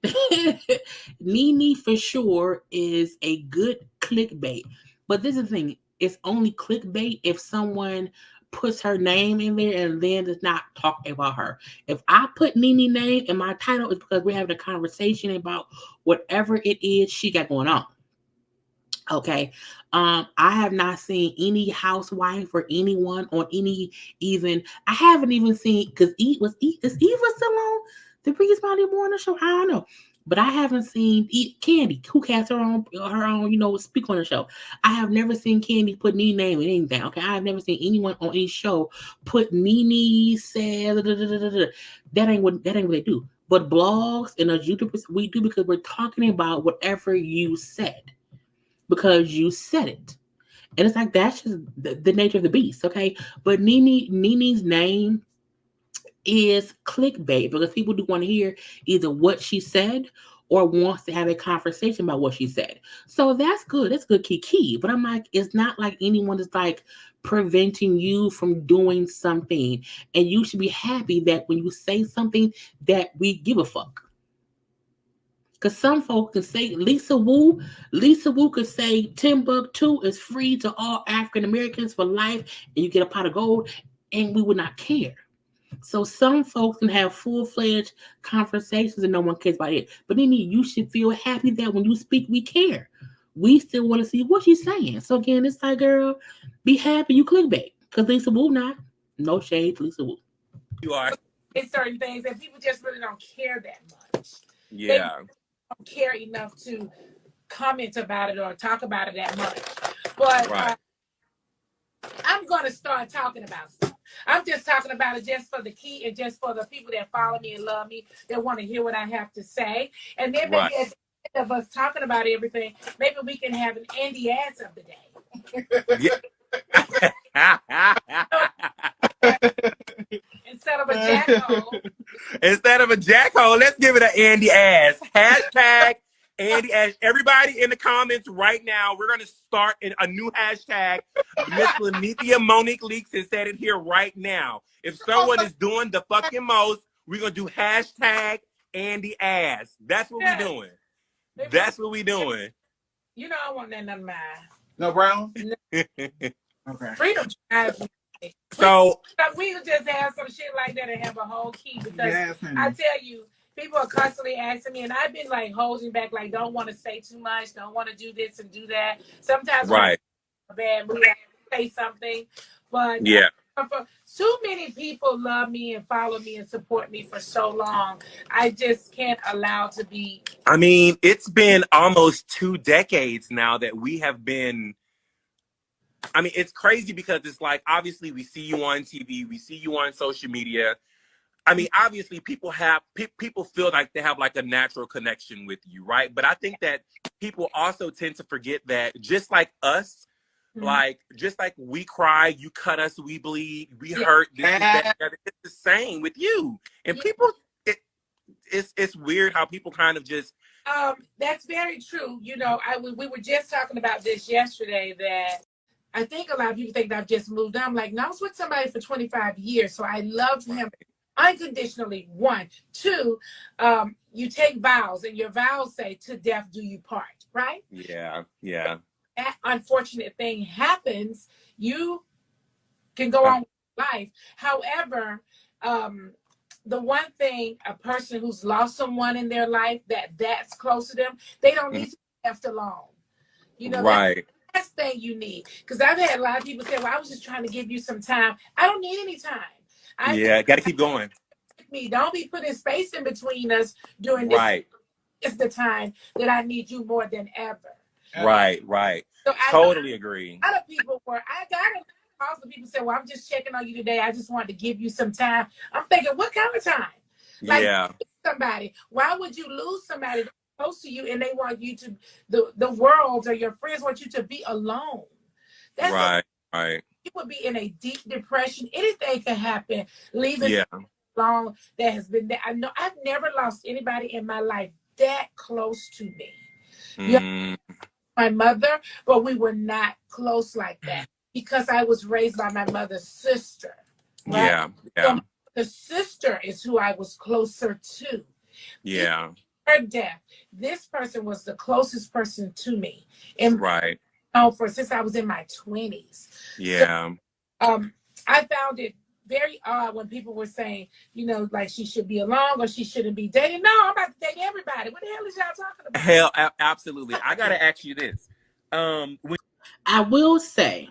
Nene for sure is a good clickbait. But this is the thing. It's only clickbait if someone puts her name in there and then does not talk about her. If I put Nene name in my title, it's because we're having a conversation about whatever it is she got going on. Okay. I have not seen any housewife or anyone on any even. I haven't even seen because is Eva still on the Biggest Body Morning Show? I don't know, but I haven't seen Kandi, who has her own, speak on the show. I have never seen Kandi put Nene name in anything. Okay, I have never seen anyone on any show put Nene said that ain't what they do. But blogs and YouTubers, we do because we're talking about whatever you said. Because you said it. And it's like that's just the nature of the beast, okay? But Nene's name is clickbait because people do want to hear either what she said or wants to have a conversation about what she said. So that's good. That's good key. But I'm like, it's not like anyone is like preventing you from doing something. And you should be happy that when you say something that we give a fuck. Because some folks can say Lisa Wu could say Timbuktu is free to all African Americans for life and you get a pot of gold and we would not care. So some folks can have full-fledged conversations and no one cares about it. But then you should feel happy that when you speak, we care. We still want to see what she's saying. So again, it's like, girl, be happy you clickbait. Because Lisa Wu not. No shade to Lisa Wu. You are. It's certain things and people just really don't care that much. Yeah. Don't care enough to comment about it or talk about it that much. But I'm going to start talking about stuff. I'm just talking about it just for the key and just for the people that follow me and love me, that want to hear what I have to say. And then maybe at the end of us talking about everything, maybe we can have an Andy ass of the day. Instead of a jackhole. Instead of a jackhole, let's give it an Andy ass. Hashtag Andy, as everybody in the comments right now, we're going to start a new hashtag. Miss Lanithia Monique Leaks has said it here right now. If someone is doing the fucking most, we're going to do hashtag Andy ass. That's what we're doing. That's what we're doing. You know I want that none of mine. No brown? No. Okay. Freedom drives me. So we just have some shit like that and have a whole key because Yes, I tell you, people are constantly asking me, and I've been like holding back, like don't want to say too much, don't want to do this and do that. Sometimes right. when I'm in a bad mood, I say something, but Yeah. Too many people love me and follow me and support me for so long. I just can't allow to be. I mean, it's been almost 2 decades now that we have been. I mean, it's crazy because it's like, obviously we see you on TV, we see you on social media. I mean, obviously people feel like they have like a natural connection with you, right? But I think that people also tend to forget that just like us, like, just like we cry, you cut us, we bleed, we hurt, this is that. It's the same with you. And people, it's weird how people kind of just. That's very true. You know, we were just talking about this yesterday that I think a lot of people think that I've just moved on. I'm like, no, I was with somebody for 25 years. So I love him unconditionally. 1, 2, you take vows and your vows say to death do you part, right? Yeah. That unfortunate thing happens, you can go on with life. However, the one thing, a person who's lost someone in their life that's close to them, they don't need to be left alone. You know, right. That's the thing you need. Because I've had a lot of people say, well, I was just trying to give you some time. I don't need any time. Got to keep going. Don't be putting space in between us during this. Right. It's the time that I need you more than ever. Right. So totally agree. A lot of people I got calls of people say, well, I'm just checking on you today. I just wanted to give you some time. I'm thinking, what kind of time? Like, somebody. Why would you lose somebody that's close to you and they want you to, the world or your friends want you to be alone? That's right. You would be in a deep depression. Anything can happen. Leaving alone that has been there. I know I've never lost anybody in my life that close to me. Yeah, my mother, but we were not close like that because I was raised by my mother's sister. Right? So the sister is who I was closer to. Yeah. Her death, this person was the closest person to me. And since I was in my 20s. Yeah. So, I found it very odd when people were saying, you know, like she should be alone or she shouldn't be dating. No, I'm about to date everybody. What the hell is y'all talking about? Hell, absolutely. I gotta ask you this. I will say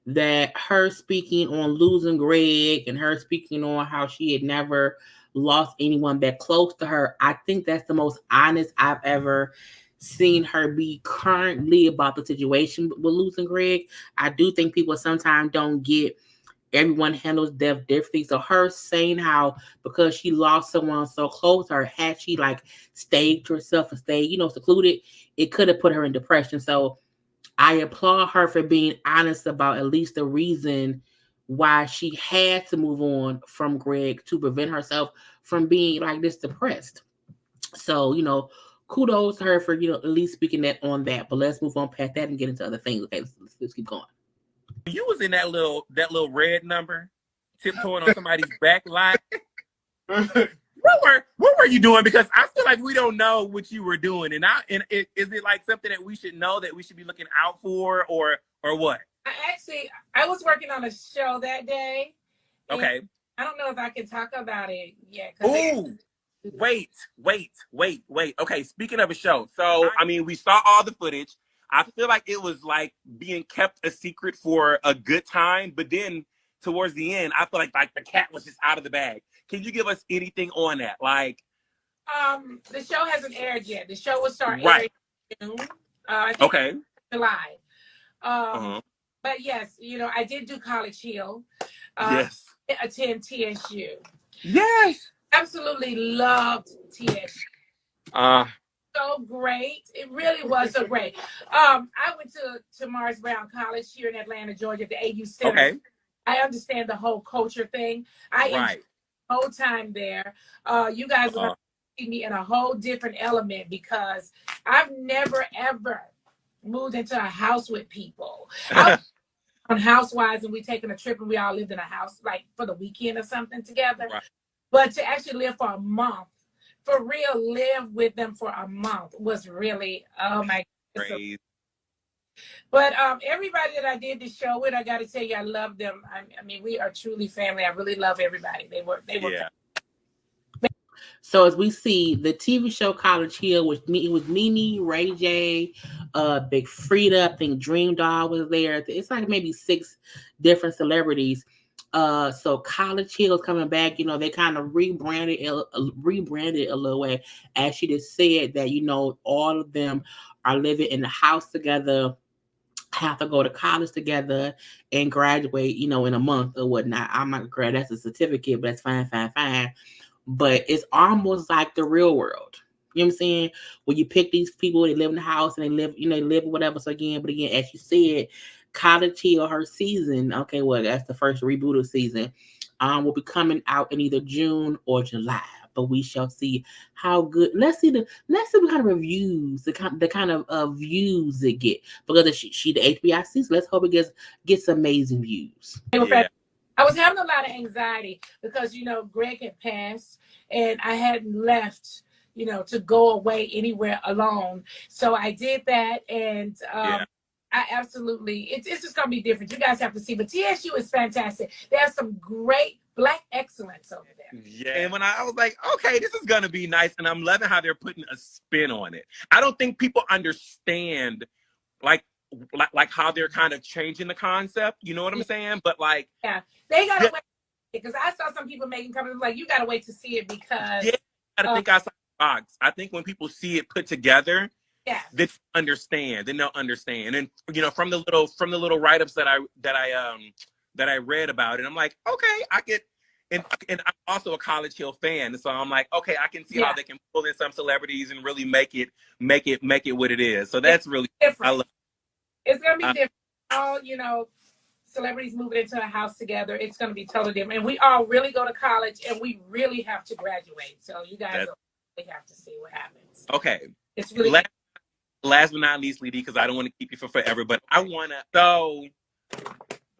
that her speaking on losing Gregg and her speaking on how she had never lost anyone that close to her, I think that's the most honest I've ever seen her be currently about the situation with losing Gregg. I do think people sometimes don't get everyone handles death differently. So her saying how because she lost someone so close to her, had she like stayed to herself and stayed, secluded, it could have put her in depression. So I applaud her for being honest about at least the reason why she had to move on from Gregg to prevent herself from being like this depressed. So, kudos to her for, at least speaking that on that. But let's move on past that and get into other things. Okay, let's keep going. You was in that little red number, tiptoeing on somebody's back lot. What were you doing? Because I feel like we don't know what you were doing, is it like something that we should know that we should be looking out for, or what? I was working on a show that day. Okay. I don't know if I can talk about it yet. Ooh. Wait. Okay, speaking of a show, so I mean, we saw all the footage. I feel like it was like being kept a secret for a good time, but then towards the end, I feel like the cat was just out of the bag. Can you give us anything on that? Like, the show hasn't aired yet. The show will start airing in June. I think July. But yes, I did do College Hill. Yes. Attend TSU. Yes. Absolutely loved TSU. So great. It really was so great. I went to Morris Brown College here in Atlanta, Georgia, at the AU Center. Okay. I understand the whole culture thing. I enjoyed the whole time there. You guys are see me in a whole different element because I've never ever moved into a house with people. I was on Housewives and we taking a trip and we all lived in a house like for the weekend or something together. Right. But to actually live for a month, for real, live with them for a month was really, oh my God. But everybody that I did the show with, I got to tell you, I love them. I mean, we are truly family. I really love everybody. They were. Yeah. So as we see the TV show College Hill with me, it was Nene, Ray J, Big Frida, I think Dream Doll was there. It's like maybe 6 different celebrities. So College Hill is coming back. You know, they kind of rebranded a little way, as she just said that, you know, all of them are living in the house together, have to go to college together and graduate, you know, in a month or whatnot. I'm not grad, that's a certificate, but that's fine. But it's almost like the real world. You know what I'm saying? When you pick these people, they live in the house and they live, you know, they live or whatever. So again, as you said, College Hill, her season, okay, well, that's the first reboot of season, will be coming out in either June or July. But we shall see how good. Let's see what kind of reviews, the kind of views it get, because she the HBIC. So let's hope it gets amazing views. Yeah. I was having a lot of anxiety because, you know, Gregg had passed and I hadn't left, you know, to go away anywhere alone. So I did that, and I absolutely, it's just going to be different. You guys have to see. But TSU is fantastic. They have some great Black excellence over there. Yeah, and when I was like, okay, this is going to be nice, and I'm loving how they're putting a spin on it. I don't think people understand, like how they're kind of changing the concept. You know what I'm saying? But like, yeah, they gotta wait, because I saw some people making comments like, you gotta wait to see it because you gotta think outside the box. I think when people see it put together, they understand. Then they'll understand. And you know, from the little write-ups that I read about it, I'm like, okay, I get. And I'm also a College Hill fan, so I'm like, okay, I can see how they can pull in some celebrities and really make it what it is. So that's really different. It's gonna be different. All, you know, celebrities moving into a house together. It's gonna be totally different. And we all really go to college, and we really have to graduate. So you guys really have to see what happens. Okay. It's really last but not least, Lee, because I don't want to keep you for forever, but I wanna. So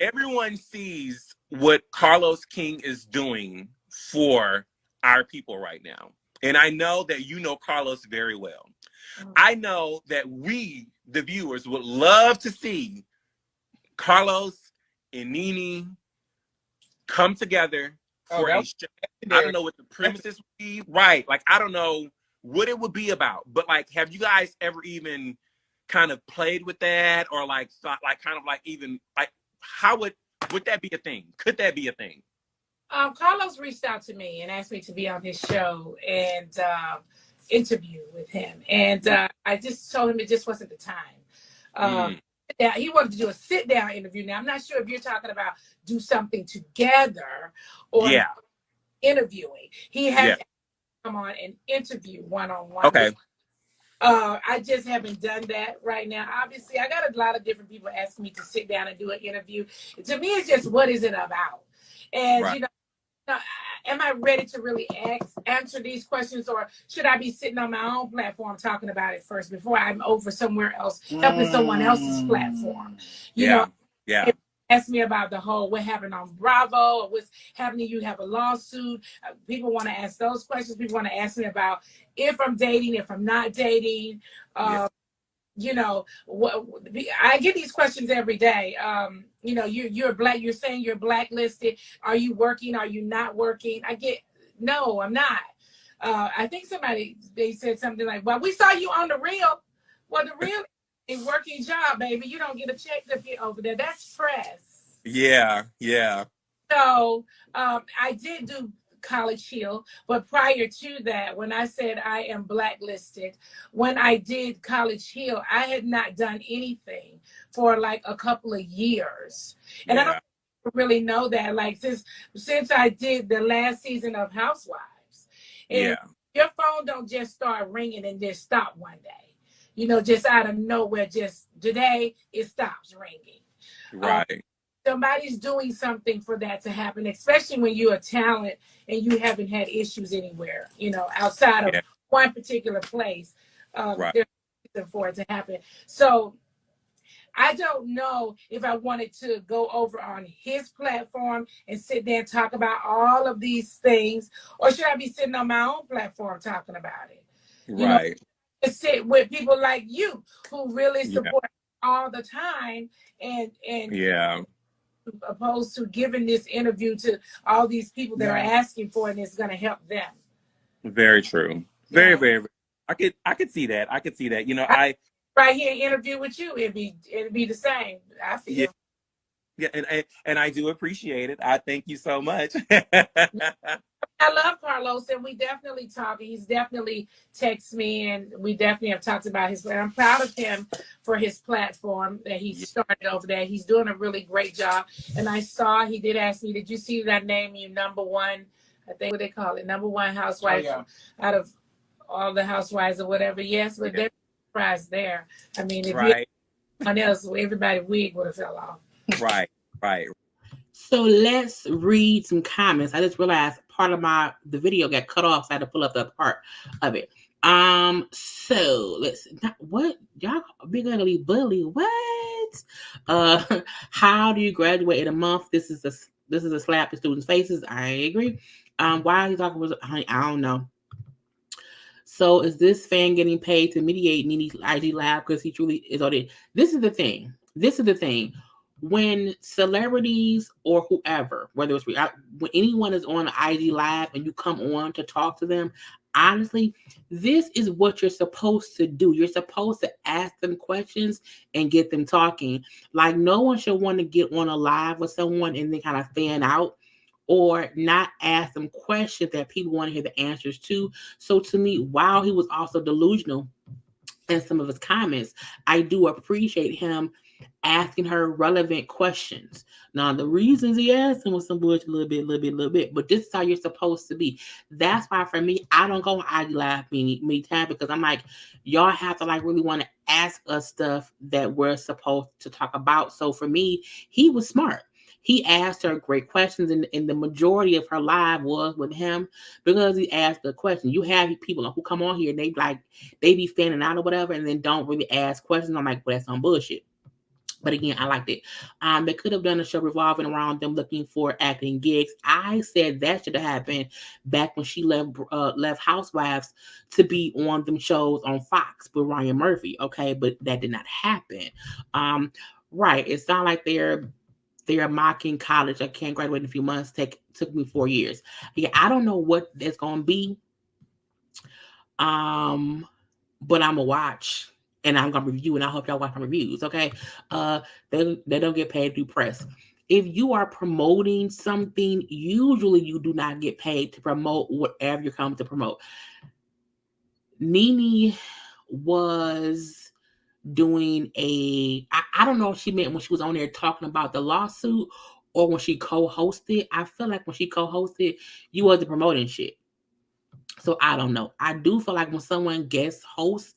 everyone sees what Carlos King is doing for our people right now. And I know that you know Carlos very well. I know that we, the viewers, would love to see Carlos and Nene come together for a show. I don't know what the premises would be. Right. Like, I don't know what it would be about. But, like, have you guys ever even kind of played with that? Or, like, thought, like, kind of, like, even, like, how would that be a thing? Could that be a thing? Carlos reached out to me and asked me to be on his show and interview with him. And I just told him it just wasn't the time. He wanted to do a sit-down interview. Now, I'm not sure if you're talking about do something together or interviewing. He has to come on and interview one-on-one. Okay. I just haven't done that right now. Obviously, I got a lot of different people asking me to sit down and do an interview. To me, it's just, what is it about? And, you know, am I ready to really answer these questions, or should I be sitting on my own platform talking about it first before I'm over somewhere else helping someone else's platform? You know, ask me about the whole what happened on Bravo, or what's happening. You have a lawsuit. People want to ask those questions. People want to ask me about if I'm dating, if I'm not dating. You know, I get these questions every day. You know, you're black. You're saying you're blacklisted. Are you working? Are you not working? No, I'm not. I think they said something like, well, we saw you on The Real. Well, The Real is a working job, baby. You don't get a check to get over there. That's press. Yeah. So I did do College Hill, but prior to that, when I said I am blacklisted, when I did College Hill, I had not done anything for like a couple of years. And I don't really know that, like, since I did the last season of Housewives. And your phone don't just start ringing and just stop one day. You know, just out of nowhere, just today it stops ringing. Right. somebody's doing something for that to happen, especially when you're a talent and you haven't had issues anywhere, outside of Yeah. one particular place. Right. There's a reason for it to happen. So I don't know if I wanted to go over on his platform and sit there and talk about all of these things, or should I be sitting on my own platform talking about it? Right. To sit with people like you who really Yeah. support all the time, and Yeah. opposed to giving this interview to all these people that are asking for it, and it's going to help them. Very true. Very, very. I could see that. I could see that. Right here interview with you, it'd be the same. I Yeah. feel. Yeah, and I do appreciate it. I thank you so much. I love Carlos, and we definitely talk. He's definitely texts me, and we definitely have talked about his. And I'm proud of him for his platform that he started over there. He's doing a really great job. And I saw he did ask me, "Did you see that name? You number one? I think what they call it, number one housewife out of all the housewives or whatever." Yes, but they're surprised there. I mean, if you anyone else, everybody wig would have fell off. Right. So let's read some comments. I just realized part of the video got cut off, so I had to pull up the part of it. So let's what y'all big ugly bully. What? How do you graduate in a month? This is a slap in students' faces. I agree. Why are you talking about I don't know. So is this fan getting paid to mediate Nene's IG live because he truly is on it? This is the thing. When celebrities or whoever, whether it's when anyone is on IG live and you come on to talk to them, honestly, this is what you're supposed to do. You're supposed to ask them questions and get them talking. Like, no one should want to get on a live with someone and then kind of fan out or not ask them questions that people want to hear the answers to. So to me, while he was also delusional in some of his comments, I do appreciate him asking her relevant questions. Now, the reasons he asked him was some bullshit, a little bit, but this is how you're supposed to be. That's why, for me, I don't go on IG Live many times because I'm like, y'all have to really want to ask us stuff that we're supposed to talk about. So for me, he was smart. He asked her great questions, and the majority of her live was with him because he asked the question. You have people who come on here and they be fanning out or whatever, and then don't really ask questions. I'm like, well, that's some bullshit. But again, I liked it. They could have done a show revolving around them looking for acting gigs. I said that should have happened back when she left Housewives to be on them shows on Fox with Ryan Murphy. Okay, but that did not happen. Right? It sounds like they're mocking college. I can't graduate in a few months. Took me 4 years. Yeah, I don't know what that's gonna be. But I'm gonna watch. And I'm gonna review, and I hope y'all watch my reviews. Okay, they don't get paid to do press. If you are promoting something, usually you do not get paid to promote whatever you're coming to promote. Nene was doing I don't know if she meant when she was on there talking about the lawsuit or when she co-hosted. I feel like when she co-hosted, you wasn't promoting shit. So I don't know. I do feel like when someone guest hosts,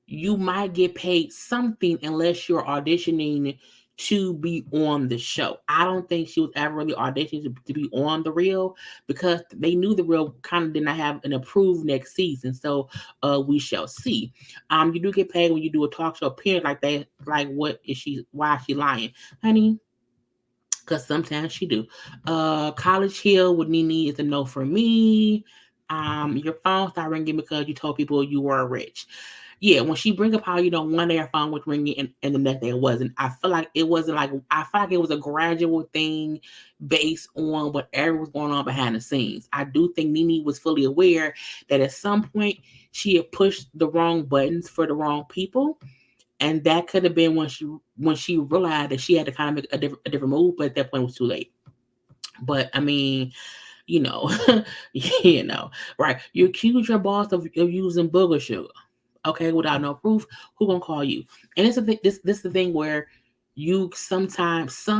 you might get paid something unless you're auditioning to be on the show. I don't think she was ever really auditioning to be on The Real because they knew The Real kind of did not have an approved next season. So we shall see. You do get paid when you do a talk show appearance like that. Like, why is she lying? Honey, because sometimes she do. College Hill with Nene is a no for me. Your phone started ringing because you told people you were rich. Yeah, when she bring up how one day her phone was ringing and the next day it wasn't. I feel like it wasn't I feel like it was a gradual thing based on whatever was going on behind the scenes. I do think Nene was fully aware that at some point she had pushed the wrong buttons for the wrong people. And that could have been when she realized that she had to kind of make a different move, but at that point it was too late. But I mean, right? You accuse your boss of using booger sugar, okay, without no proof. Who gonna call you? And it's this is the thing where some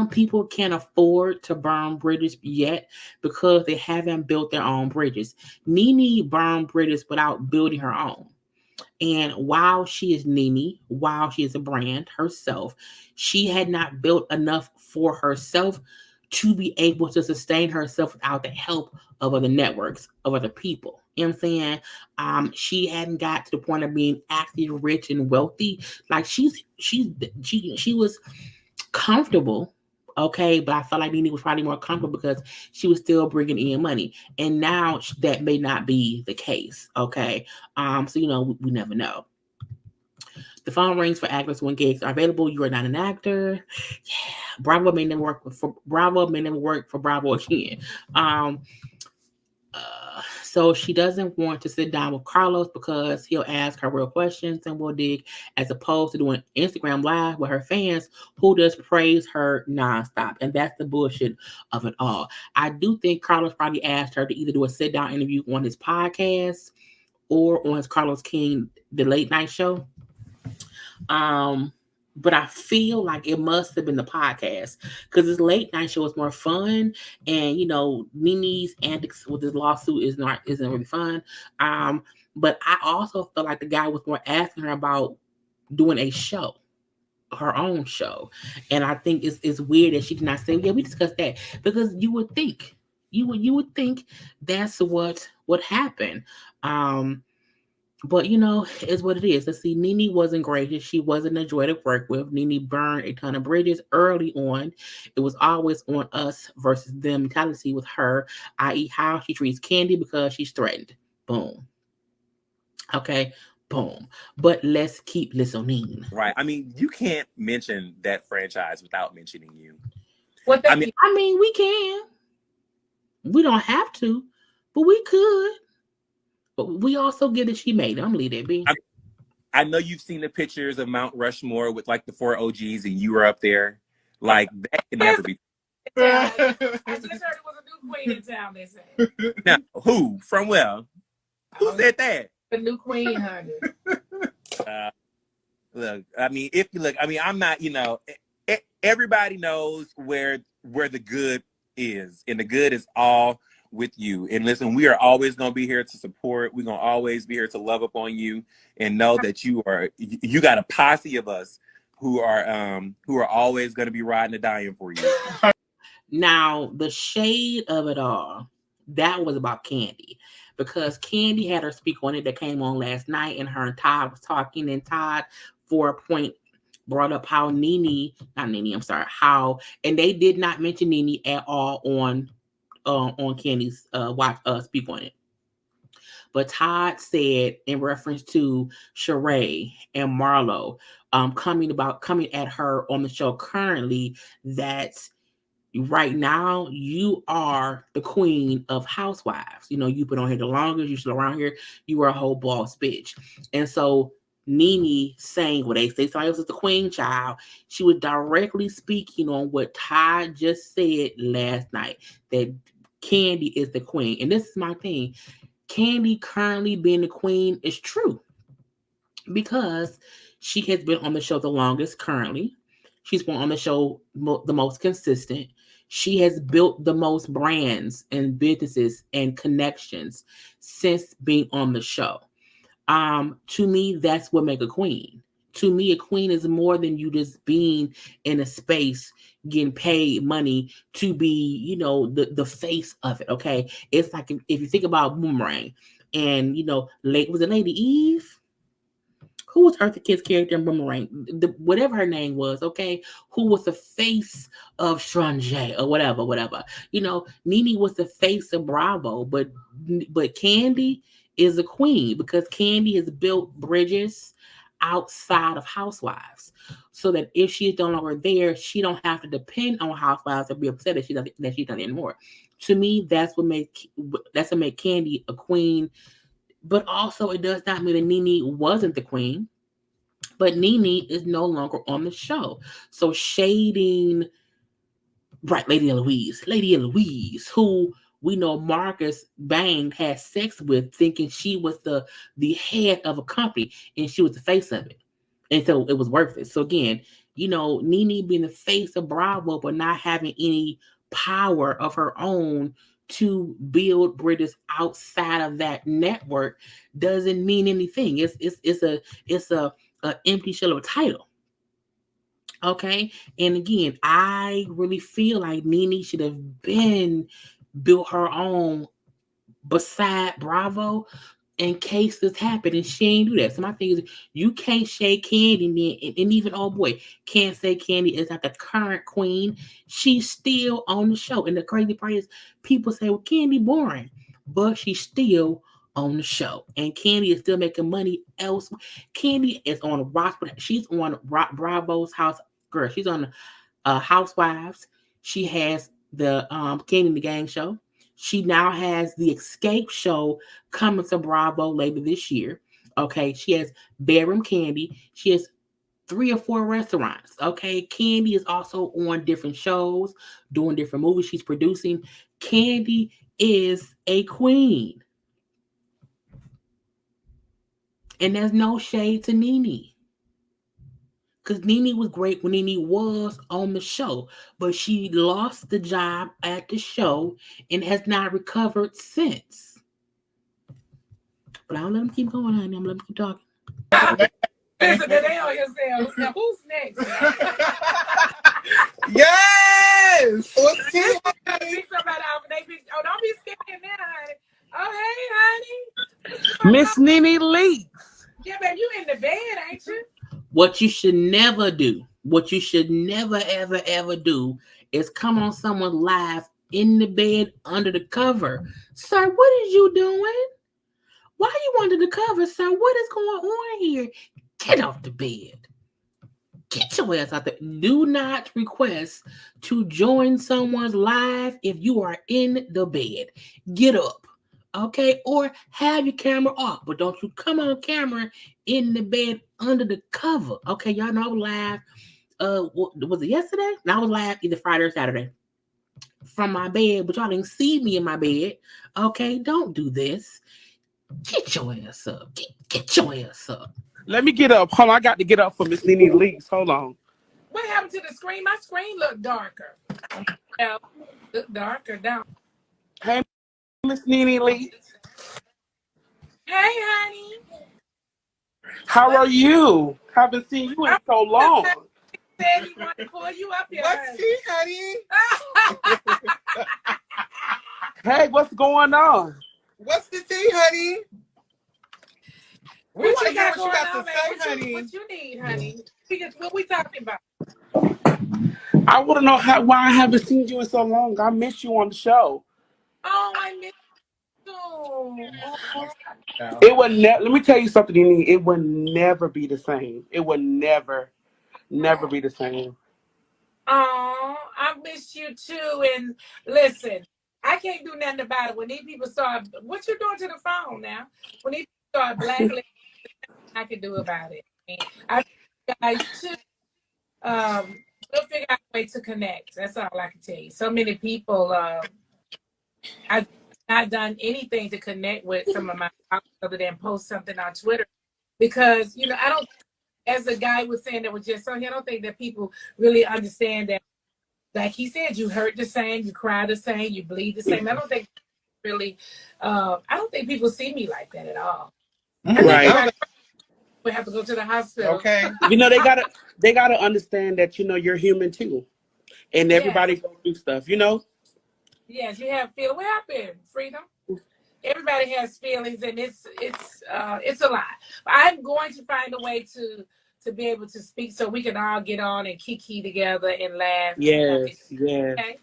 people can't afford to burn bridges yet because they haven't built their own bridges. Nene burned bridges without building her own. And while she is Nene, while she is a brand herself, she had not built enough for herself to be able to sustain herself without the help of other networks, of other people. You know what I'm saying? She hadn't got to the point of being actually rich and wealthy. Like she was comfortable, okay, but I felt like Nene was probably more comfortable because she was still bringing in money, and now that may not be the case, okay. So we never know. The phone rings for actors when gigs are available. You are not an actor. Yeah, Bravo may never work for Bravo again. So she doesn't want to sit down with Carlos because he'll ask her real questions and will dig, as opposed to doing Instagram Live with her fans who just praise her nonstop. And that's the bullshit of it all. I do think Carlos probably asked her to either do a sit down interview on his podcast or on his Carlos King, the late night show. But I feel like it must have been the podcast because this late night show is more fun, and Nene's antics with this lawsuit isn't really fun. But I also felt like the guy was more asking her about doing a show, her own show, and I think it's weird that she did not say, "Yeah, we discussed that," because you would think that's what happened. But it's what it is. Let's see. Nene wasn't gracious. She wasn't a joy to work with. Nene burned a ton of bridges early on. It was always on us versus them mentality with her, i.e., how she treats Kandi because she's threatened. Boom. Okay. Boom. But let's keep listening. Right. I mean, you can't mention that franchise without mentioning you. I mean, we can. We don't have to, but we could. But we also get that she made it. I'm leave that be. I know you've seen the pictures of Mount Rushmore with like the 4 OGs, and you were up there. Like that can never be. I just heard it was a new queen in town. They said. Now, who from where? Who said that? The new queen, honey. Look, I mean, if you look, I mean, I'm not. Everybody knows where the good is, and the good is all with you. And listen, we are always going to be here to support. We're going to always be here to love upon you and know that you got a posse of us who are always going to be riding and dying for you. Now, the shade of it all, that was about Kandi, because Kandi had her speak on it that came on last night, and her and Todd was talking, and Todd, for a point, brought up how and they did not mention Nene at all on Kandi's speak on it. But Todd said in reference to Sheree and Marlo coming at her on the show currently that right now you are the queen of housewives. You've been on here the longest, you're still around here, you are a whole boss bitch. And so Nene saying what they say somebody else is the queen child, she was directly speaking on what Todd just said last night, that Kandi is the queen. And this is my thing. Kandi currently being the queen is true because she has been on the show the longest currently. She's been on the show the most consistent. She has built the most brands and businesses and connections since being on the show. To me, that's what makes a queen. To me, a queen is more than you just being in a space getting paid money to be, the face of it. Okay, it's like if you think about Boomerang, and was it Lady Eve? Who was Eartha Kitt's character in Boomerang? Whatever her name was, okay? Who was the face of Strange or whatever. Nene was the face of Bravo, but Kandi is a queen because Kandi has built bridges outside of Housewives, so that if she's no longer there, she don't have to depend on Housewives or be upset that she's not anymore. To me, that's what make Kandi a queen. But also, it does not mean that Nene wasn't the queen. But Nene is no longer on the show, so shading, right? Lady Eloise, who we know Marcus banged, had sex with, thinking she was the head of a company and she was the face of it. And so it was worth it. So again, Nene being the face of Bravo, but not having any power of her own to build bridges outside of that network doesn't mean anything. It's a empty shell of a title. Okay. And again, I really feel like Nene should have been built her own beside Bravo in case this happened, and she ain't do that. So my thing is, you can't shake Kandi, and even oh boy can't say Kandi is not the current queen. She's still on the show, and the crazy part is, people say, "Well, Kandi boring," but she's still on the show, and Kandi is still making money elsewhere. Kandi is on Rock. She's on Bravo's House. Girl, she's on Housewives. She has the Kandi and the Gang show. She now has the Escape show coming to Bravo later this year. Okay, she has Bedroom Kandi. She has 3 or 4 restaurants. Okay, Kandi is also on different shows, doing different movies she's producing. Kandi is a queen, and there's no shade to Nene. Because Nene was great when Nene was on the show, but she lost the job at the show and has not recovered since. But I'll let them keep going, honey. I'm letting them keep talking. Listen, they on yourself. Now, who's next? Yes. What's Pick somebody out. Oh, don't be scared now, honey. Oh, hey, honey. Miss Nene Leaks. Yeah, baby, you in the bed, ain't you? What you should never do, what you should never, ever, ever do is come on someone's live in the bed under the cover. Sir, what is you doing? Why are you under the cover, sir? What is going on here? Get off the bed. Get your ass out there. Do not request to join someone's live if you are in the bed. Get up. Okay, or have your camera off, but don't you come on camera in the bed under the cover. Okay, y'all know I was live. Was it yesterday? No, I was live either Friday or Saturday from my bed, but y'all didn't see me in my bed. Okay, don't do this. Get your ass up. Get your ass up. Let me get up. Hold on, I got to get up for Miss Nene Leaks. Hold on. What happened to the screen? My screen looked darker. Yeah, look darker down. Hey, Miss Nene Leaks. Hey, honey. How are you? Haven't seen you in so long. Said he wanted to pull you up here. What's tea, honey? Hey, what's going on? What's the tea, honey? We What want you to got get going to on, man. say, honey? What you need, honey? What we talking about? I want to know why I haven't seen you in so long. I miss you on the show. Oh, I miss you. Oh. It would never. Let me tell you something, Nene. It would never be the same. It would never be the same. Oh, I miss you too. And listen, I can't do nothing about it. When these people start, what you doing to the phone now? When these people start blacklisting, I can do about it. I guys too. We'll figure out a way to connect. That's all I can tell you. So many people. I've not done anything to connect with some of my followers other than post something on Twitter because I don't. As the guy was saying that was just on here, I don't think that people really understand that. Like he said, you hurt the same, you cry the same, you bleed the same. I don't think really. I don't think people see me like that at all. Right. We have to go to the hospital. Okay. They gotta understand that you're human too, and everybody goes through stuff. Yes, you have feelings. What happened? Freedom. Everybody has feelings, and it's a lot. But I'm going to find a way to be able to speak so we can all get on and kiki together and laugh. Yes. Okay.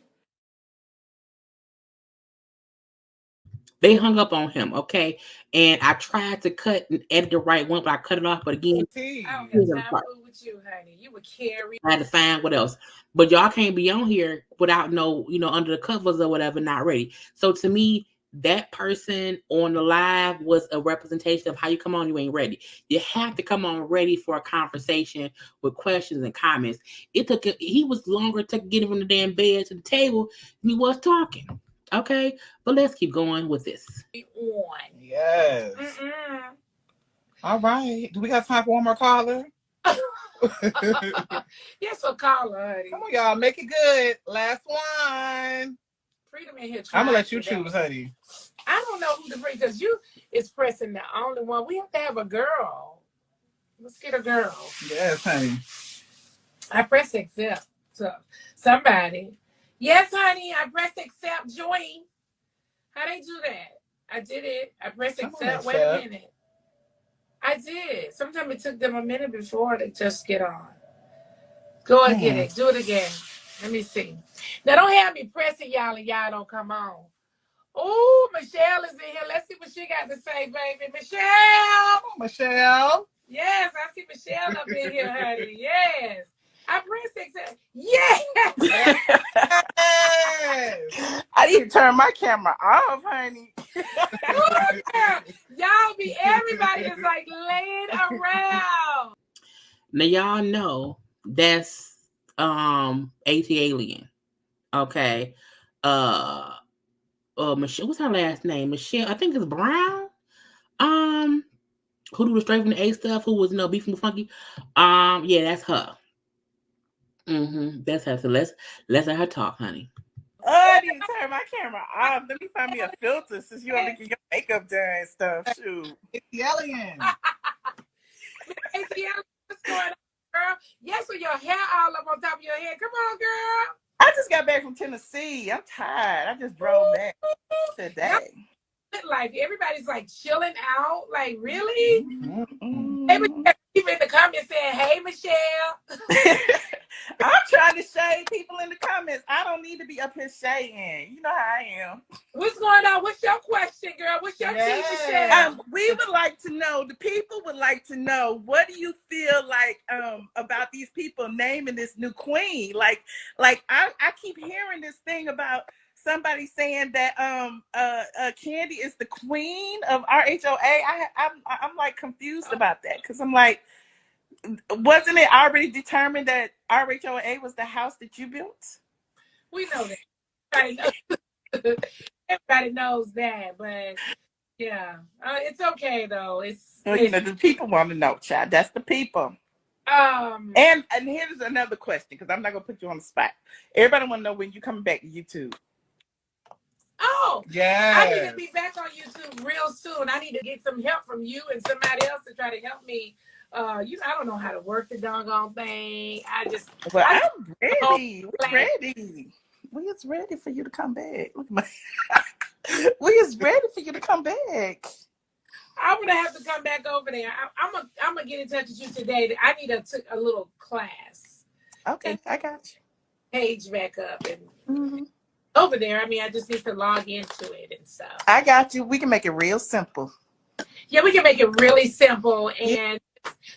They hung up on him, okay? And I tried to cut and edit the right one, but I cut it off. But again, I don't have time with you, honey. You would carry. I had to find what else. But y'all can't be on here without under the covers or whatever, not ready. So to me, that person on the live was a representation of how you come on, you ain't ready. You have to come on ready for a conversation with questions and comments. He was longer to get him from the damn bed to the table than he was talking. Okay, but let's keep going with this. Yes. All right. Do we have time for one more caller? Yes, for caller, honey. Come on, y'all. Make it good. Last one. Freedom in here. I'm going to let you choose, honey. I don't know who to bring because you is pressing the only one. We have to have a girl. Let's get a girl. Yes, honey. I press accept. So somebody. Yes, honey, I press accept. Join. How they do that? I did it. I press Come on, accept. Wait a accept. minute. I did. Sometimes it took them a minute before to just get on. Go and get it. Do it again. Let me see. Now don't have me pressing y'all and y'all don't come on. Oh, Michelle is in here. Let's see what she got to say, baby. Michelle. Come on, Michelle. Yes, I see Michelle up in here, honey. Yes. I press accept. Yes. Yes. I need to turn my camera off, honey. Ooh, yeah. Y'all be, everybody is like laying around. Now y'all know that's AT Alien. Okay. Uh Michelle, what's her last name? Michelle, I think it's Brown. Um, who do the straight from the A stuff, who was beefing with Funky. Yeah, that's her. That's her. So let's let her talk, honey. Oh, I need to turn my camera off. Let me find me a filter since you want to get your makeup done and stuff. Shoot. It's the alien. ATL, what's going on, girl? Yes, with your hair all up on top of your head. Come on, girl. I just got back from Tennessee. I'm tired. I just drove back today. Like everybody's like chilling out. Like really? Mm-hmm. Maybe people in the comments saying, "Hey, Michelle." I'm trying to shade people in the comments. I don't need to be up here shading. You know how I am. What's going on? What's your question, girl? What's your tea, Michelle? We would like to know. The people would like to know. What do you feel like about these people naming this new queen? Like I keep hearing this thing about somebody saying that Kandi is the queen of RHOA. I'm like confused about that because I'm like, wasn't it already determined that RHOA was the house that you built? We know that. Everybody knows that, but yeah, it's okay though. It's the people want to know, child. That's the people. And here's another question because I'm not gonna put you on the spot. Everybody want to know when you coming back to YouTube. Oh, yeah. I need to be back on YouTube real soon. I need to get some help from you and somebody else to try to help me. I don't know how to work the doggone thing. I'm ready. We're ready. We is ready for you to come back. Look at my. We is ready for you to come back. I'm gonna have to come back over there. I'm gonna get in touch with you today. I need a little class. Okay, I got you. Page back up and over there. I mean, I just need to log into it and stuff. I got you. We can make it real simple. Yeah, we can make it really simple and.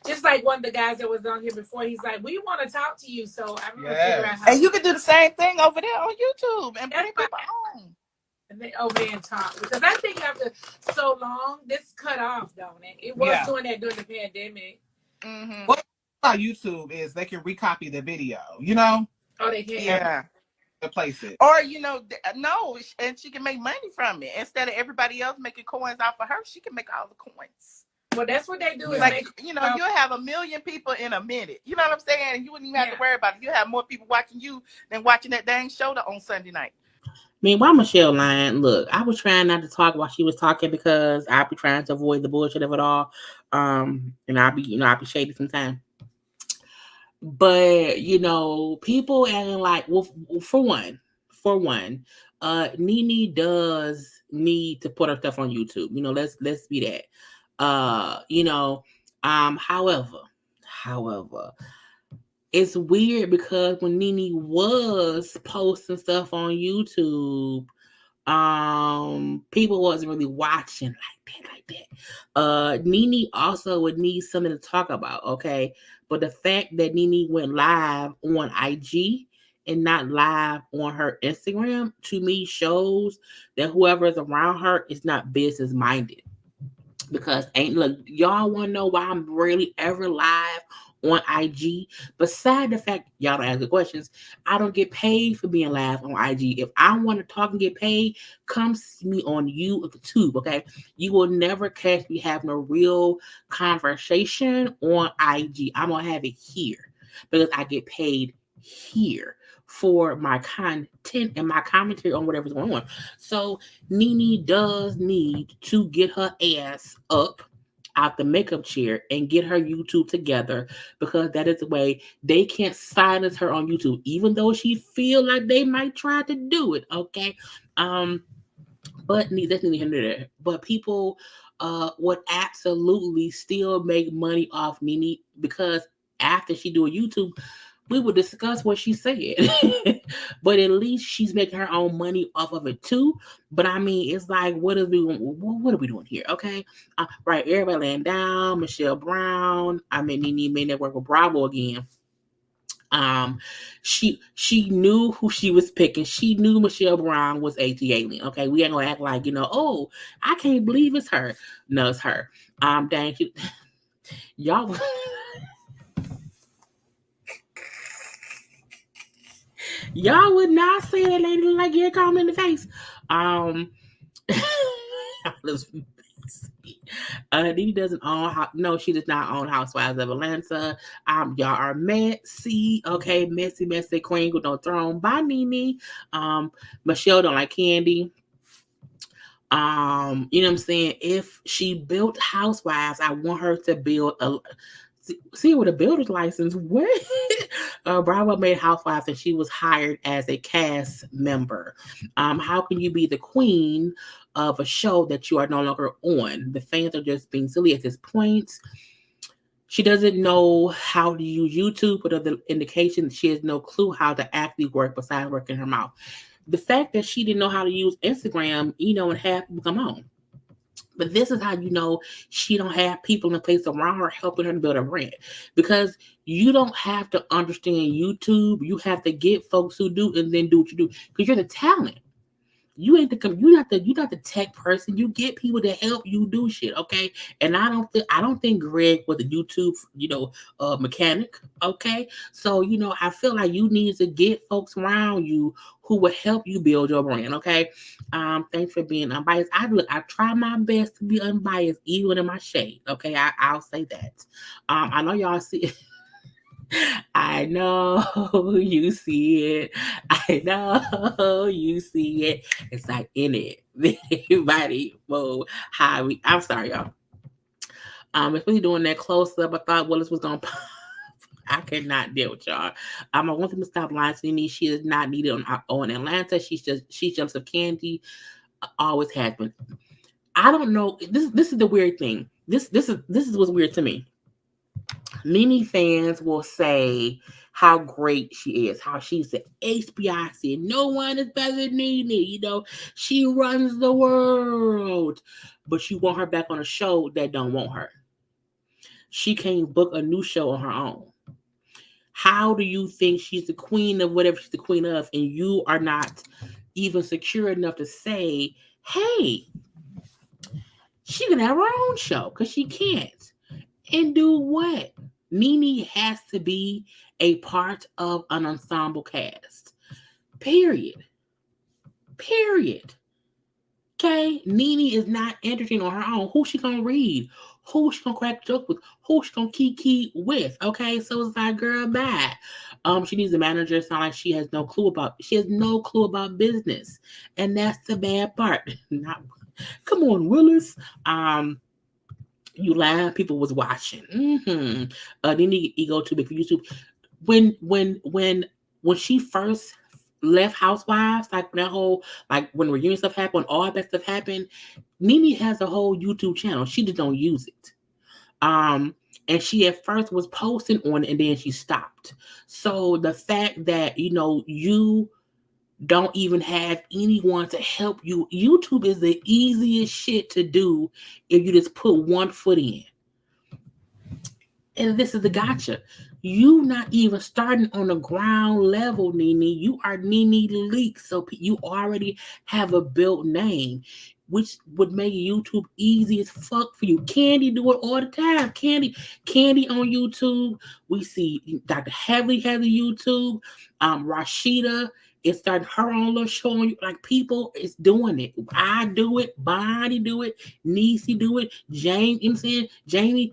Just like one of the guys that was on here before, he's like, "We want to talk to you." So I'm gonna figure out how. And you can do the same thing over there on YouTube and bring people on. And then over there and talk because I think after so long, this cut off, don't it? It was doing that during the pandemic. What about YouTube is they can recopy the video. You know? Oh, they can. Yeah. Replace it. Or no, and she can make money from it instead of everybody else making coins off of her. She can make all the coins. Well, that's what they do. Is like you'll have 1 million people in a minute. You know what I'm saying? And you wouldn't even have to worry about it. You have more people watching you than watching that dang show on Sunday night. I mean, why Michelle lying? Look, I was trying not to talk while she was talking because I'll be trying to avoid the bullshit of it all. And I'll be shady sometimes. But people acting like, well, for one, Nene does need to put her stuff on YouTube. Let's be that. However, it's weird because when Nene was posting stuff on YouTube, people wasn't really watching like that. Nene also would need something to talk about, okay? But the fact that Nene went live on IG and not live on her Instagram, to me, shows that whoever is around her is not business minded. Because y'all want to know why I'm rarely ever live on IG? Beside the fact y'all don't ask the questions, I don't get paid for being live on IG. If I want to talk and get paid, come see me on YouTube, okay? You will never catch me having a real conversation on IG. I'm going to have it here because I get paid here for my content and my commentary on whatever's going on. So Nene does need to get her ass up out the makeup chair and get her YouTube together, because that is the way they can't silence her on YouTube, even though she feel like they might try to do it. Okay. But that's neither here nor there. But people would absolutely still make money off Nene, because after she do a YouTube, we would discuss what she said. But at least she's making her own money off of it too. But I mean, it's like, what are we doing here? Okay, right. Everybody laying down. Michelle Brown. I mean, Nene made that work with Bravo again. She knew who she was picking. She knew Michelle Brown was a alien. Okay, we ain't gonna act like, oh, I can't believe it's her. No, it's her. Dang, y'all. Y'all would not say that lady like you call me in the face. Nene doesn't own. No, she does not own Housewives of Atlanta. Y'all are messy. Okay, messy queen with no throne. Bye, Nene. Michelle don't like Kandi. You know what I'm saying? If she built Housewives, I want her to build a. See, with a builder's license, what? Bravo made Housewives and she was hired as a cast member. How can you be the queen of a show that you are no longer on? The fans are just being silly at this point. She doesn't know how to use YouTube, but of the indication she has no clue how to actually work besides working her mouth. The fact that she didn't know how to use Instagram, and have people come on. But this is how you know she don't have people in place around her helping her to build a brand. Because you don't have to understand YouTube. You have to get folks who do and then do what you do. Because you're the talent. You're not the tech person. You get people to help you do shit, okay? And I don't think Gregg was a YouTube, mechanic, okay? So, I feel like you need to get folks around you who will help you build your brand, okay? Thanks for being unbiased. I try my best to be unbiased, even in my shade, okay? I'll say that. I know y'all see. I know you see it. I know you see it. It's like in it. Everybody, whoa, I'm sorry, y'all. If we doing that close up, I thought Willis was gonna. I cannot deal with y'all. I want them to stop lying to me. She is not needed on Atlanta. She's jealous of Kandi. Always has been. I don't know. This is the weird thing. This is what's weird to me. Nene fans will say how great she is, how she's the HBIC. No one is better than Nene. She runs the world. But you want her back on a show that don't want her. She can't book a new show on her own. How do you think she's the queen of whatever she's the queen of, and you are not even secure enough to say, hey, she can have her own show? Because she can't. And do what? Nene has to be a part of an ensemble cast. Period. Okay? Nene is not entertaining on her own. Who she gonna read? Who she gonna crack joke with? Who she gonna kiki with? Okay? So it's like, girl, bye. She needs a manager. It's not like she has no clue about business. And that's the bad part. Come on, Willis. You laugh, people was watching. Nene ego too big for YouTube. When she first left Housewives, like that whole, like when reunion stuff happened, all that stuff happened, Nene has a whole YouTube channel. She just don't use it. And she at first was posting on it and then she stopped. So the fact that, you don't even have anyone to help you. YouTube is the easiest shit to do if you just put one foot in. And this is the gotcha. You not even starting on the ground level, Nene. You are Nene Leakes. So you already have a built name, which would make YouTube easy as fuck for you. Kandi do it all the time. Kandi on YouTube. We see Dr. Heavy YouTube. Rashida is starting her own little show on you. Like, people is doing it. I do it. Bonnie do it. Niecy do it. Jane, you know what I'm saying? Jamie.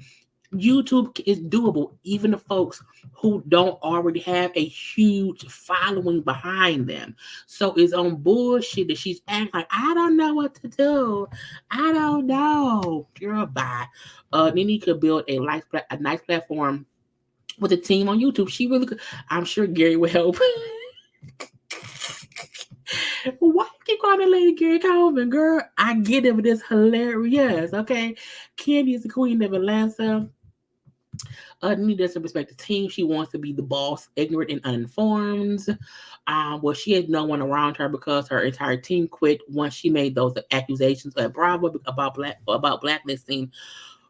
YouTube is doable, even the folks who don't already have a huge following behind them. So it's on bullshit that she's acting like, I don't know what to do. I don't know. Girl, bye. Nene could build a nice platform with a team on YouTube. She really could. I'm sure Gary will help. Why you keep calling that lady Gary Coleman, girl? I get it, but it's hilarious. Okay, Kandi is the queen of Atlanta. Nene doesn't respect the team. She wants to be the boss, ignorant and uninformed. Well, she has no one around her because her entire team quit once she made those accusations at Bravo about blacklisting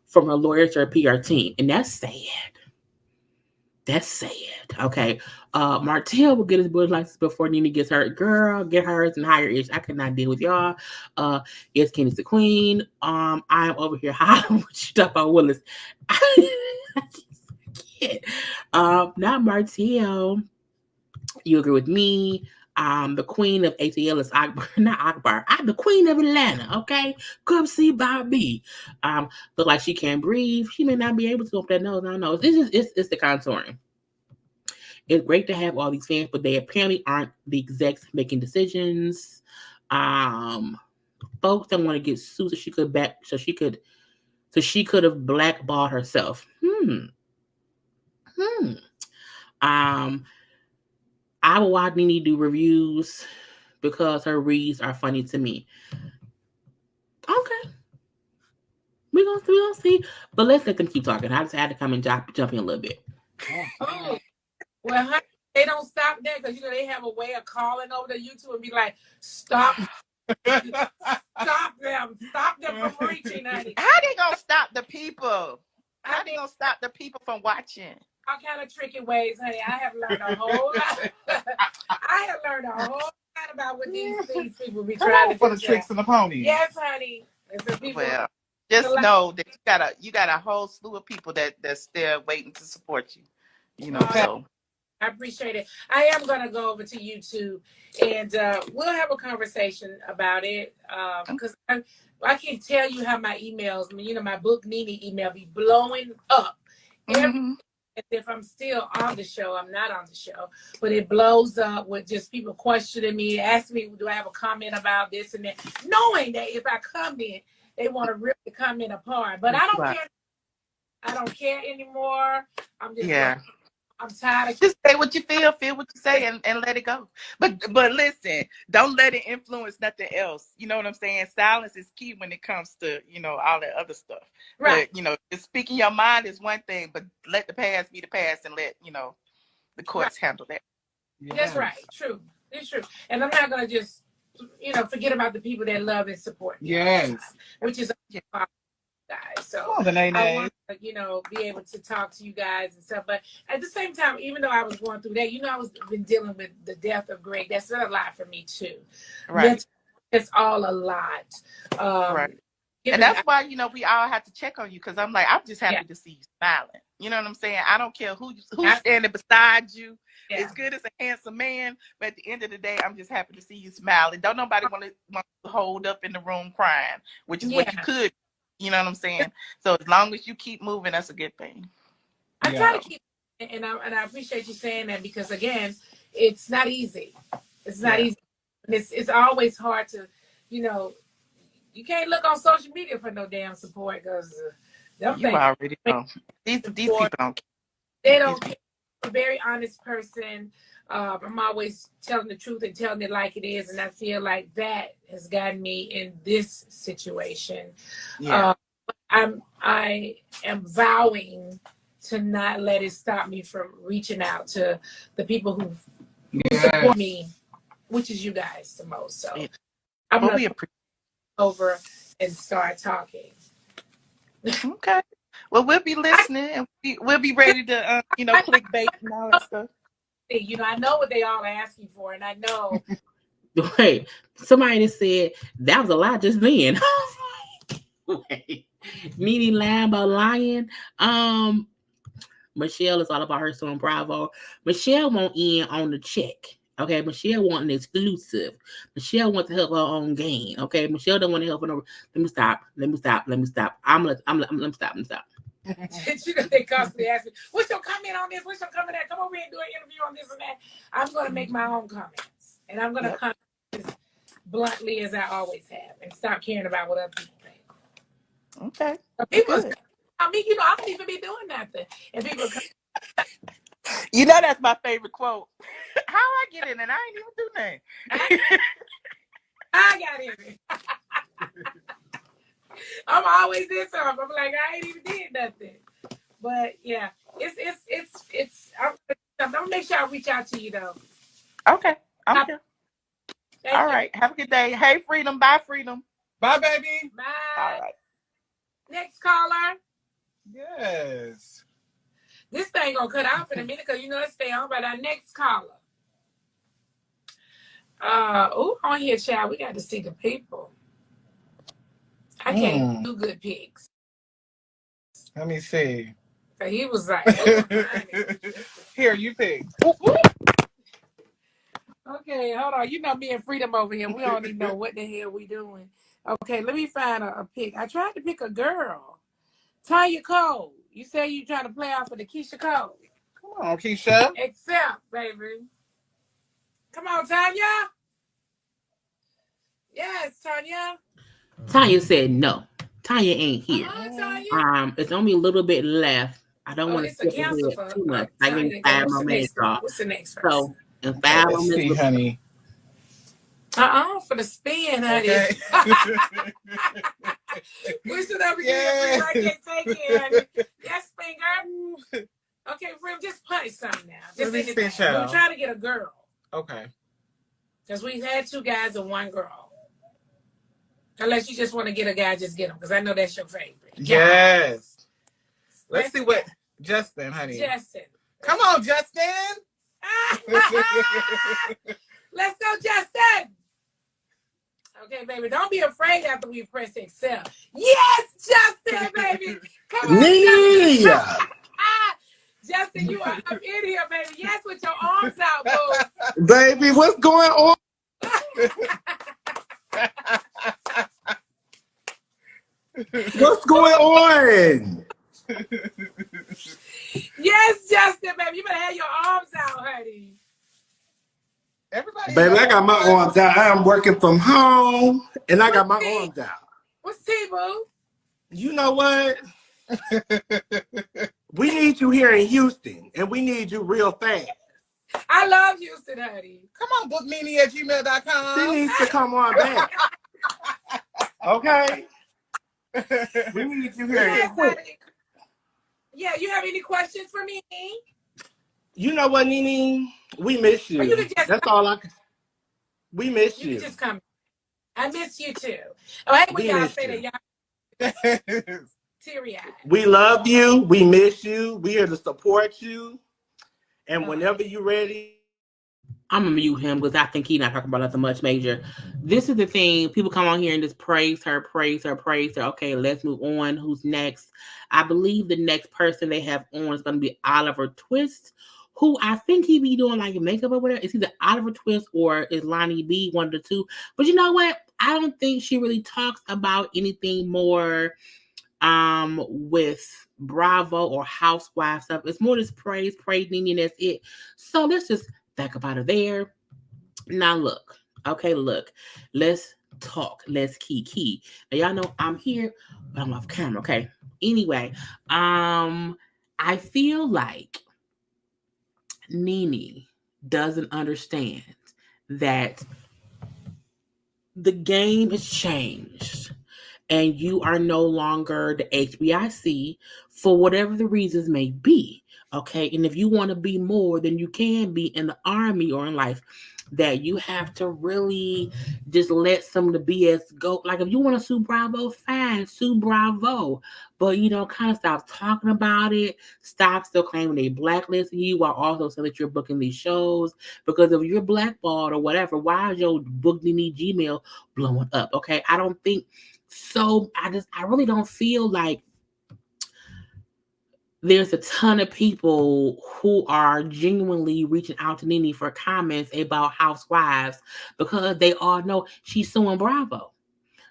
from her lawyer to her PR team, and that's sad. That's sad. Okay. Martell will get his Bush license before Nene gets hurt. Girl, get hers and hire ish. I could not deal with y'all. It's Kenny's the queen. I'm over here hollering with you about Willis. I can't. Not Martell. You agree with me? The queen of ATL is Akbar, not Akbar. I'm the queen of Atlanta, okay? Come see Bobby. Look like she can't breathe. She may not be able to open that nose. I don't know. It's the contouring. It's great to have all these fans, but they apparently aren't the execs making decisions. Folks don't want to get sued so she could have blackballed herself. I will watch Nene do reviews because her reads are funny to me. Okay. We're gonna see. But let's let them keep talking. I just had to come and jump in a little bit. Oh. Well, honey, they don't stop there because they have a way of calling over to YouTube and be like, stop them from reaching, honey. How they gonna stop the people? How they gonna stop the people from watching? All kind of tricky ways, honey. I have learned a whole lot. I have learned a whole lot about what these people be trying to do. For the tricks and the ponies. Yes, honey. Well, just know that you got a whole slew of people that's still waiting to support you. So I appreciate it. I am gonna go over to YouTube and we'll have a conversation about it. Because I can tell you how my emails, my book Nene email be blowing up. As if I'm still on the show. I'm not on the show, but it blows up with just people questioning me, asking me, do I have a comment about this and that, knowing that if I comment, they want to rip the comment apart. But I don't care. I don't care anymore. I'm just I'm tired of just say what you feel what you say, and let it go. But listen, don't let it influence nothing else. You know what I'm saying? Silence is key when it comes to, all that other stuff. Right. But, just speaking your mind is one thing, but let the past be the past and let, the courts handle that. Yes. That's right. True. It's true. And I'm not going to just, forget about the people that love and support me. Yes. Which is guys. So Nene. I want to, be able to talk to you guys and stuff. But at the same time, even though I was going through that, I was been dealing with the death of Gregg. That's a lot for me too. Right. It's all a lot. Right. And that's why, we all have to check on you, because I'm just happy to see you smiling. You know what I'm saying? I don't care who's standing beside you. Yeah. As good as a handsome man, but at the end of the day, I'm just happy to see you smiling. Don't nobody want to hold up in the room crying, which is what you could. You know what I'm saying? So as long as you keep moving, that's a good thing. I try to keep, and I appreciate you saying that, because again, it's not easy. It's not easy. And it's always hard to, you can't look on social media for no damn support, because you already know. These people don't care. They don't care. I'm a very honest person. I'm always telling the truth and telling it like it is, and I feel like that has gotten me in this situation. I am vowing to not let it stop me from reaching out to the people who support me, which is you guys the most. So I'm going to over and start talking. Okay. Well, we'll be listening, and we'll be ready to, clickbait and all that stuff. I know what they all asking for, and I know. Wait, somebody just said that was a lot just then. Wait, Nene lying about lying. Michelle is all about her son Bravo. Michelle won't in on the check. Okay, Michelle wants an exclusive. Michelle wants to help her own gain. Okay, Michelle don't want to help her. Let me stop. I'm let me stop. You know, they constantly ask me, what's your comment on this? What's your comment on that? Come over here and do an interview on this and that. I'm going to make my own comments. And I'm going to comment as bluntly as I always have and stop caring about what other people think. Okay. People, I mean, you know, I don't even be doing nothing. And people come. You know, that's my favorite quote. How I get in and I ain't even do nothing. I got in it. I'm always in something. I'm like, I ain't even did nothing. But yeah, I'm gonna make sure I reach out to you though. Okay. I'm here. All right. Have a good day. Hey, Freedom. Bye, Freedom. Bye, baby. Bye. All right. Next caller. Yes. This thing gonna cut off in a minute because you know it stay on. But our next caller. On here, child, we got to see the people. I can't do good pics. Let me see. So he was like, here, you pick. Okay, hold on. You know me and Freedom over here. We don't even know what the hell we doing. Okay, let me find a pic. I tried to pick a girl. Tanya Cole. You say you trying to play off of the Keisha Cole. Come on, Keisha. Accept, baby. Come on, Tanya. Yes, Tanya. Tanya said no. Tanya ain't here. Tanya. It's only a little bit left. I don't want to skip ahead too much. I give 5 more minutes off. What's the next So in 5 more minutes, see, honey. For the spin, honey. Okay. We should have again. I can't take it, honey. Yes, finger. Okay, Rim, just punch something now. Just anything. We're trying to get a girl. Okay. Because we've had 2 guys and 1 girl. Unless you just want to get a guy, just get him. Because I know that's your favorite. Yes. Let's see what Justin, honey. Justin. Come on, Justin. Let's go, Justin. Okay, baby. Don't be afraid after we press accept. Yes, Justin, baby. Come on, Nene. Justin. Justin, you are up in here, baby. Yes, with your arms out, boo. Baby, what's going on? What's going on? Yes, Justin, baby. You better have your arms out, honey. Everybody, baby, I got my arms out. I'm working from home, and I got my arms out. What's T-Boo? You know what? We need you here in Houston, and we need you real fast. I love Houston, honey. Come on, booknene@gmail.com. She needs to come on back. Okay? We need you here quick. Yeah, you have any questions for me? You know what, Nene? We miss you. That's all I can. We miss you. You can just come. I miss you too. Oh, hey, when y'all say that, y'all teary-eyed. We love you. We miss you. We're here to support you. And whenever you're ready, I'm gonna mute him because I think he's not talking about nothing much major. This is the thing. People come on here and just praise her, praise her, praise her. Okay, let's move on. Who's next? I believe the next person they have on is gonna be Oliver Twist, who I think he be doing like makeup or whatever. It's either Oliver Twist or is Lonnie B, one of the two. But you know what? I don't think she really talks about anything more with Bravo or Housewives stuff. It's more just praise, Nene, and that's it. So let's just back up out of there. Now look, let's talk. Let's key. Now y'all know I'm here, but I'm off camera. Okay. Anyway, I feel like Nene doesn't understand that the game has changed and you are no longer the HBIC for whatever the reasons may be. Okay. And if you want to be more than you can be in the army or in life, that you have to really just let some of the BS go. Like if you want to sue Bravo, fine, sue Bravo. But, kind of stop talking about it. Stop still claiming they blacklisting you while also saying that you're booking these shows. Because if you're blackballed or whatever, why is your book Nene Gmail blowing up? Okay. I don't think so. I really don't feel like there's a ton of people who are genuinely reaching out to Nene for comments about Housewives because they all know she's suing Bravo.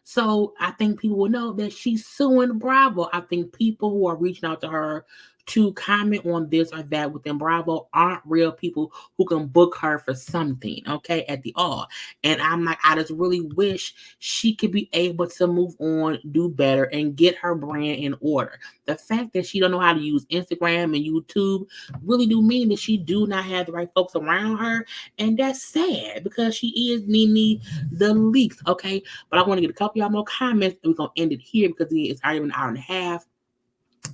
So I think people will know that she's suing Bravo. I think people who are reaching out to her to comment on this or that within Bravo aren't real people who can book her for something, okay, at the all. And I'm like, I just really wish she could be able to move on, do better, and get her brand in order. The fact that she don't know how to use Instagram and YouTube really do mean that she do not have the right folks around her. And that's sad because she is Nene the least, okay? But I want to get a couple y'all more comments and we're going to end it here because it's already been an hour and a half.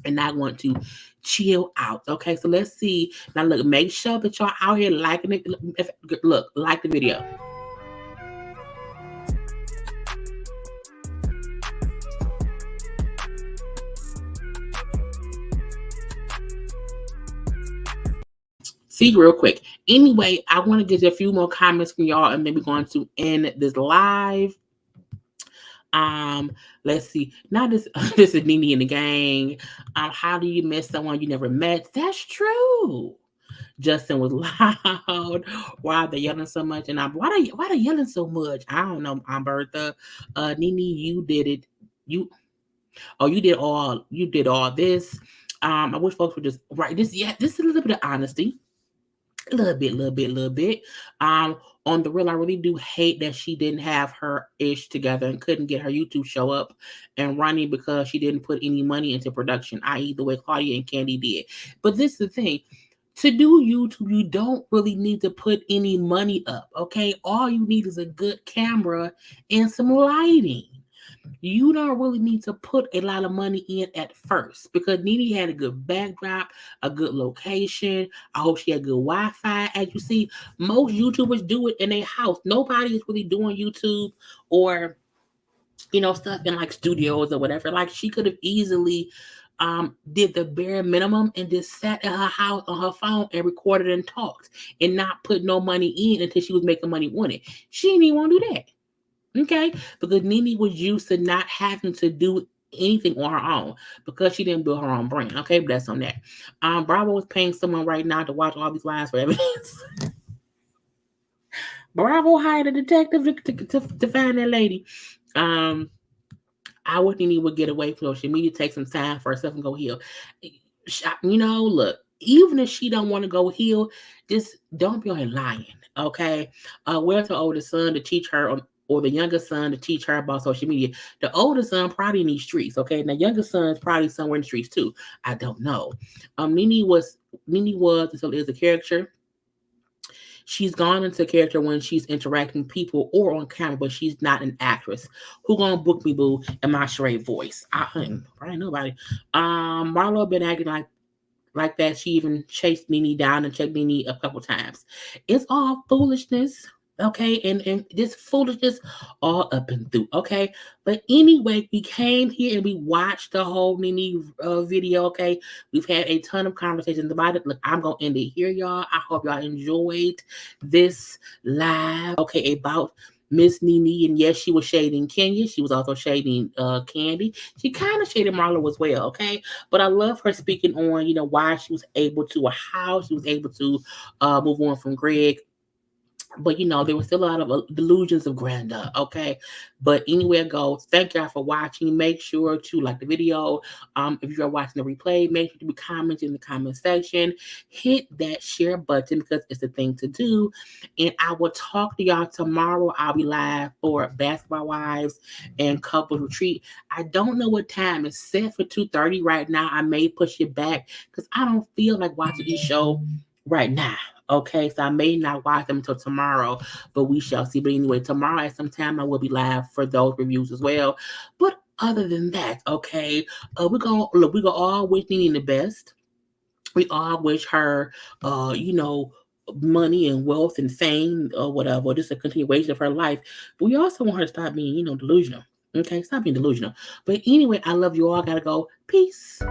And I want to chill out. Okay, so let's see. Now, look, make sure that y'all out here liking it. Look, like the video. See, real quick. Anyway, I want to get a few more comments from y'all, and then we're going to end this live. Let's see. Now this is Nene and the gang. How do you miss someone you never met? That's true. Justin was loud. Why are they yelling so much? And why they yelling so much? I don't know. I'm Bertha. Nene, you did it. You did all this. I wish folks would just right this. Yeah, this is a little bit of honesty. A little bit. On the real, I really do hate that she didn't have her ish together and couldn't get her YouTube show up and running because she didn't put any money into production, i.e. the way Claudia and Kandi did. But this is the thing. To do YouTube, you don't really need to put any money up, okay? All you need is a good camera and some lighting. You don't really need to put a lot of money in at first because Nene had a good backdrop, a good location. I hope she had good Wi-Fi. As you see, most YouTubers do it in their house. Nobody is really doing YouTube or, stuff in like studios or whatever. Like she could have easily did the bare minimum and just sat at her house on her phone and recorded and talked and not put no money in until she was making money on it. She didn't even want to do that. Okay, because Nene was used to not having to do anything on her own because she didn't build her own brand. Okay, but that's on that. Bravo is paying someone right now to watch all these lives for evidence. Bravo hired a detective to find that lady. I wish Nene would get away from social media, take some time for herself and go heal. Look, even if she don't want to go heal, just don't be on here lying. Okay, where's her older son to teach her or the younger son to teach her about social media? The older son probably in these streets, okay? Now, younger son is probably somewhere in the streets too. I don't know. Nene was and still is a character. She's gone into character when she's interacting with people or on camera, but she's not an actress. Who gonna book me, boo, in my charade voice? Probably nobody. Marlo been acting like that. She even chased Nene down and checked Nene a couple times. It's all foolishness. Okay, and this foolishness all up and through, okay? But anyway, we came here and we watched the whole Nene video, okay? We've had a ton of conversations about it. Look, I'm going to end it here, y'all. I hope y'all enjoyed this live, okay, about Miss Nene. And yes, she was shading Kenya. She was also shading Kandi. She kind of shaded Marlo as well, okay? But I love her speaking on, why she was able to or how she was able to move on from Gregg. But there was still a lot of delusions of grandeur, okay? But anywhere goes, thank y'all for watching. Make sure to like the video. If you're watching the replay, make sure to be commenting in the comment section. Hit that share button because it's the thing to do. And I will talk to y'all tomorrow. I'll be live for Basketball Wives and Couples Retreat. I don't know what time. It's set for 2:30 right now. I may push it back because I don't feel like watching this show right now. Okay, so I may not watch them until tomorrow, but we shall see. But anyway, tomorrow at some time I will be live for those reviews as well. But other than that, okay, we're gonna all wish Nene the best. We all wish her, money and wealth and fame or whatever, just a continuation of her life. But we also want her to stop being, delusional. Okay, stop being delusional. But anyway, I love you all. Gotta go. Peace.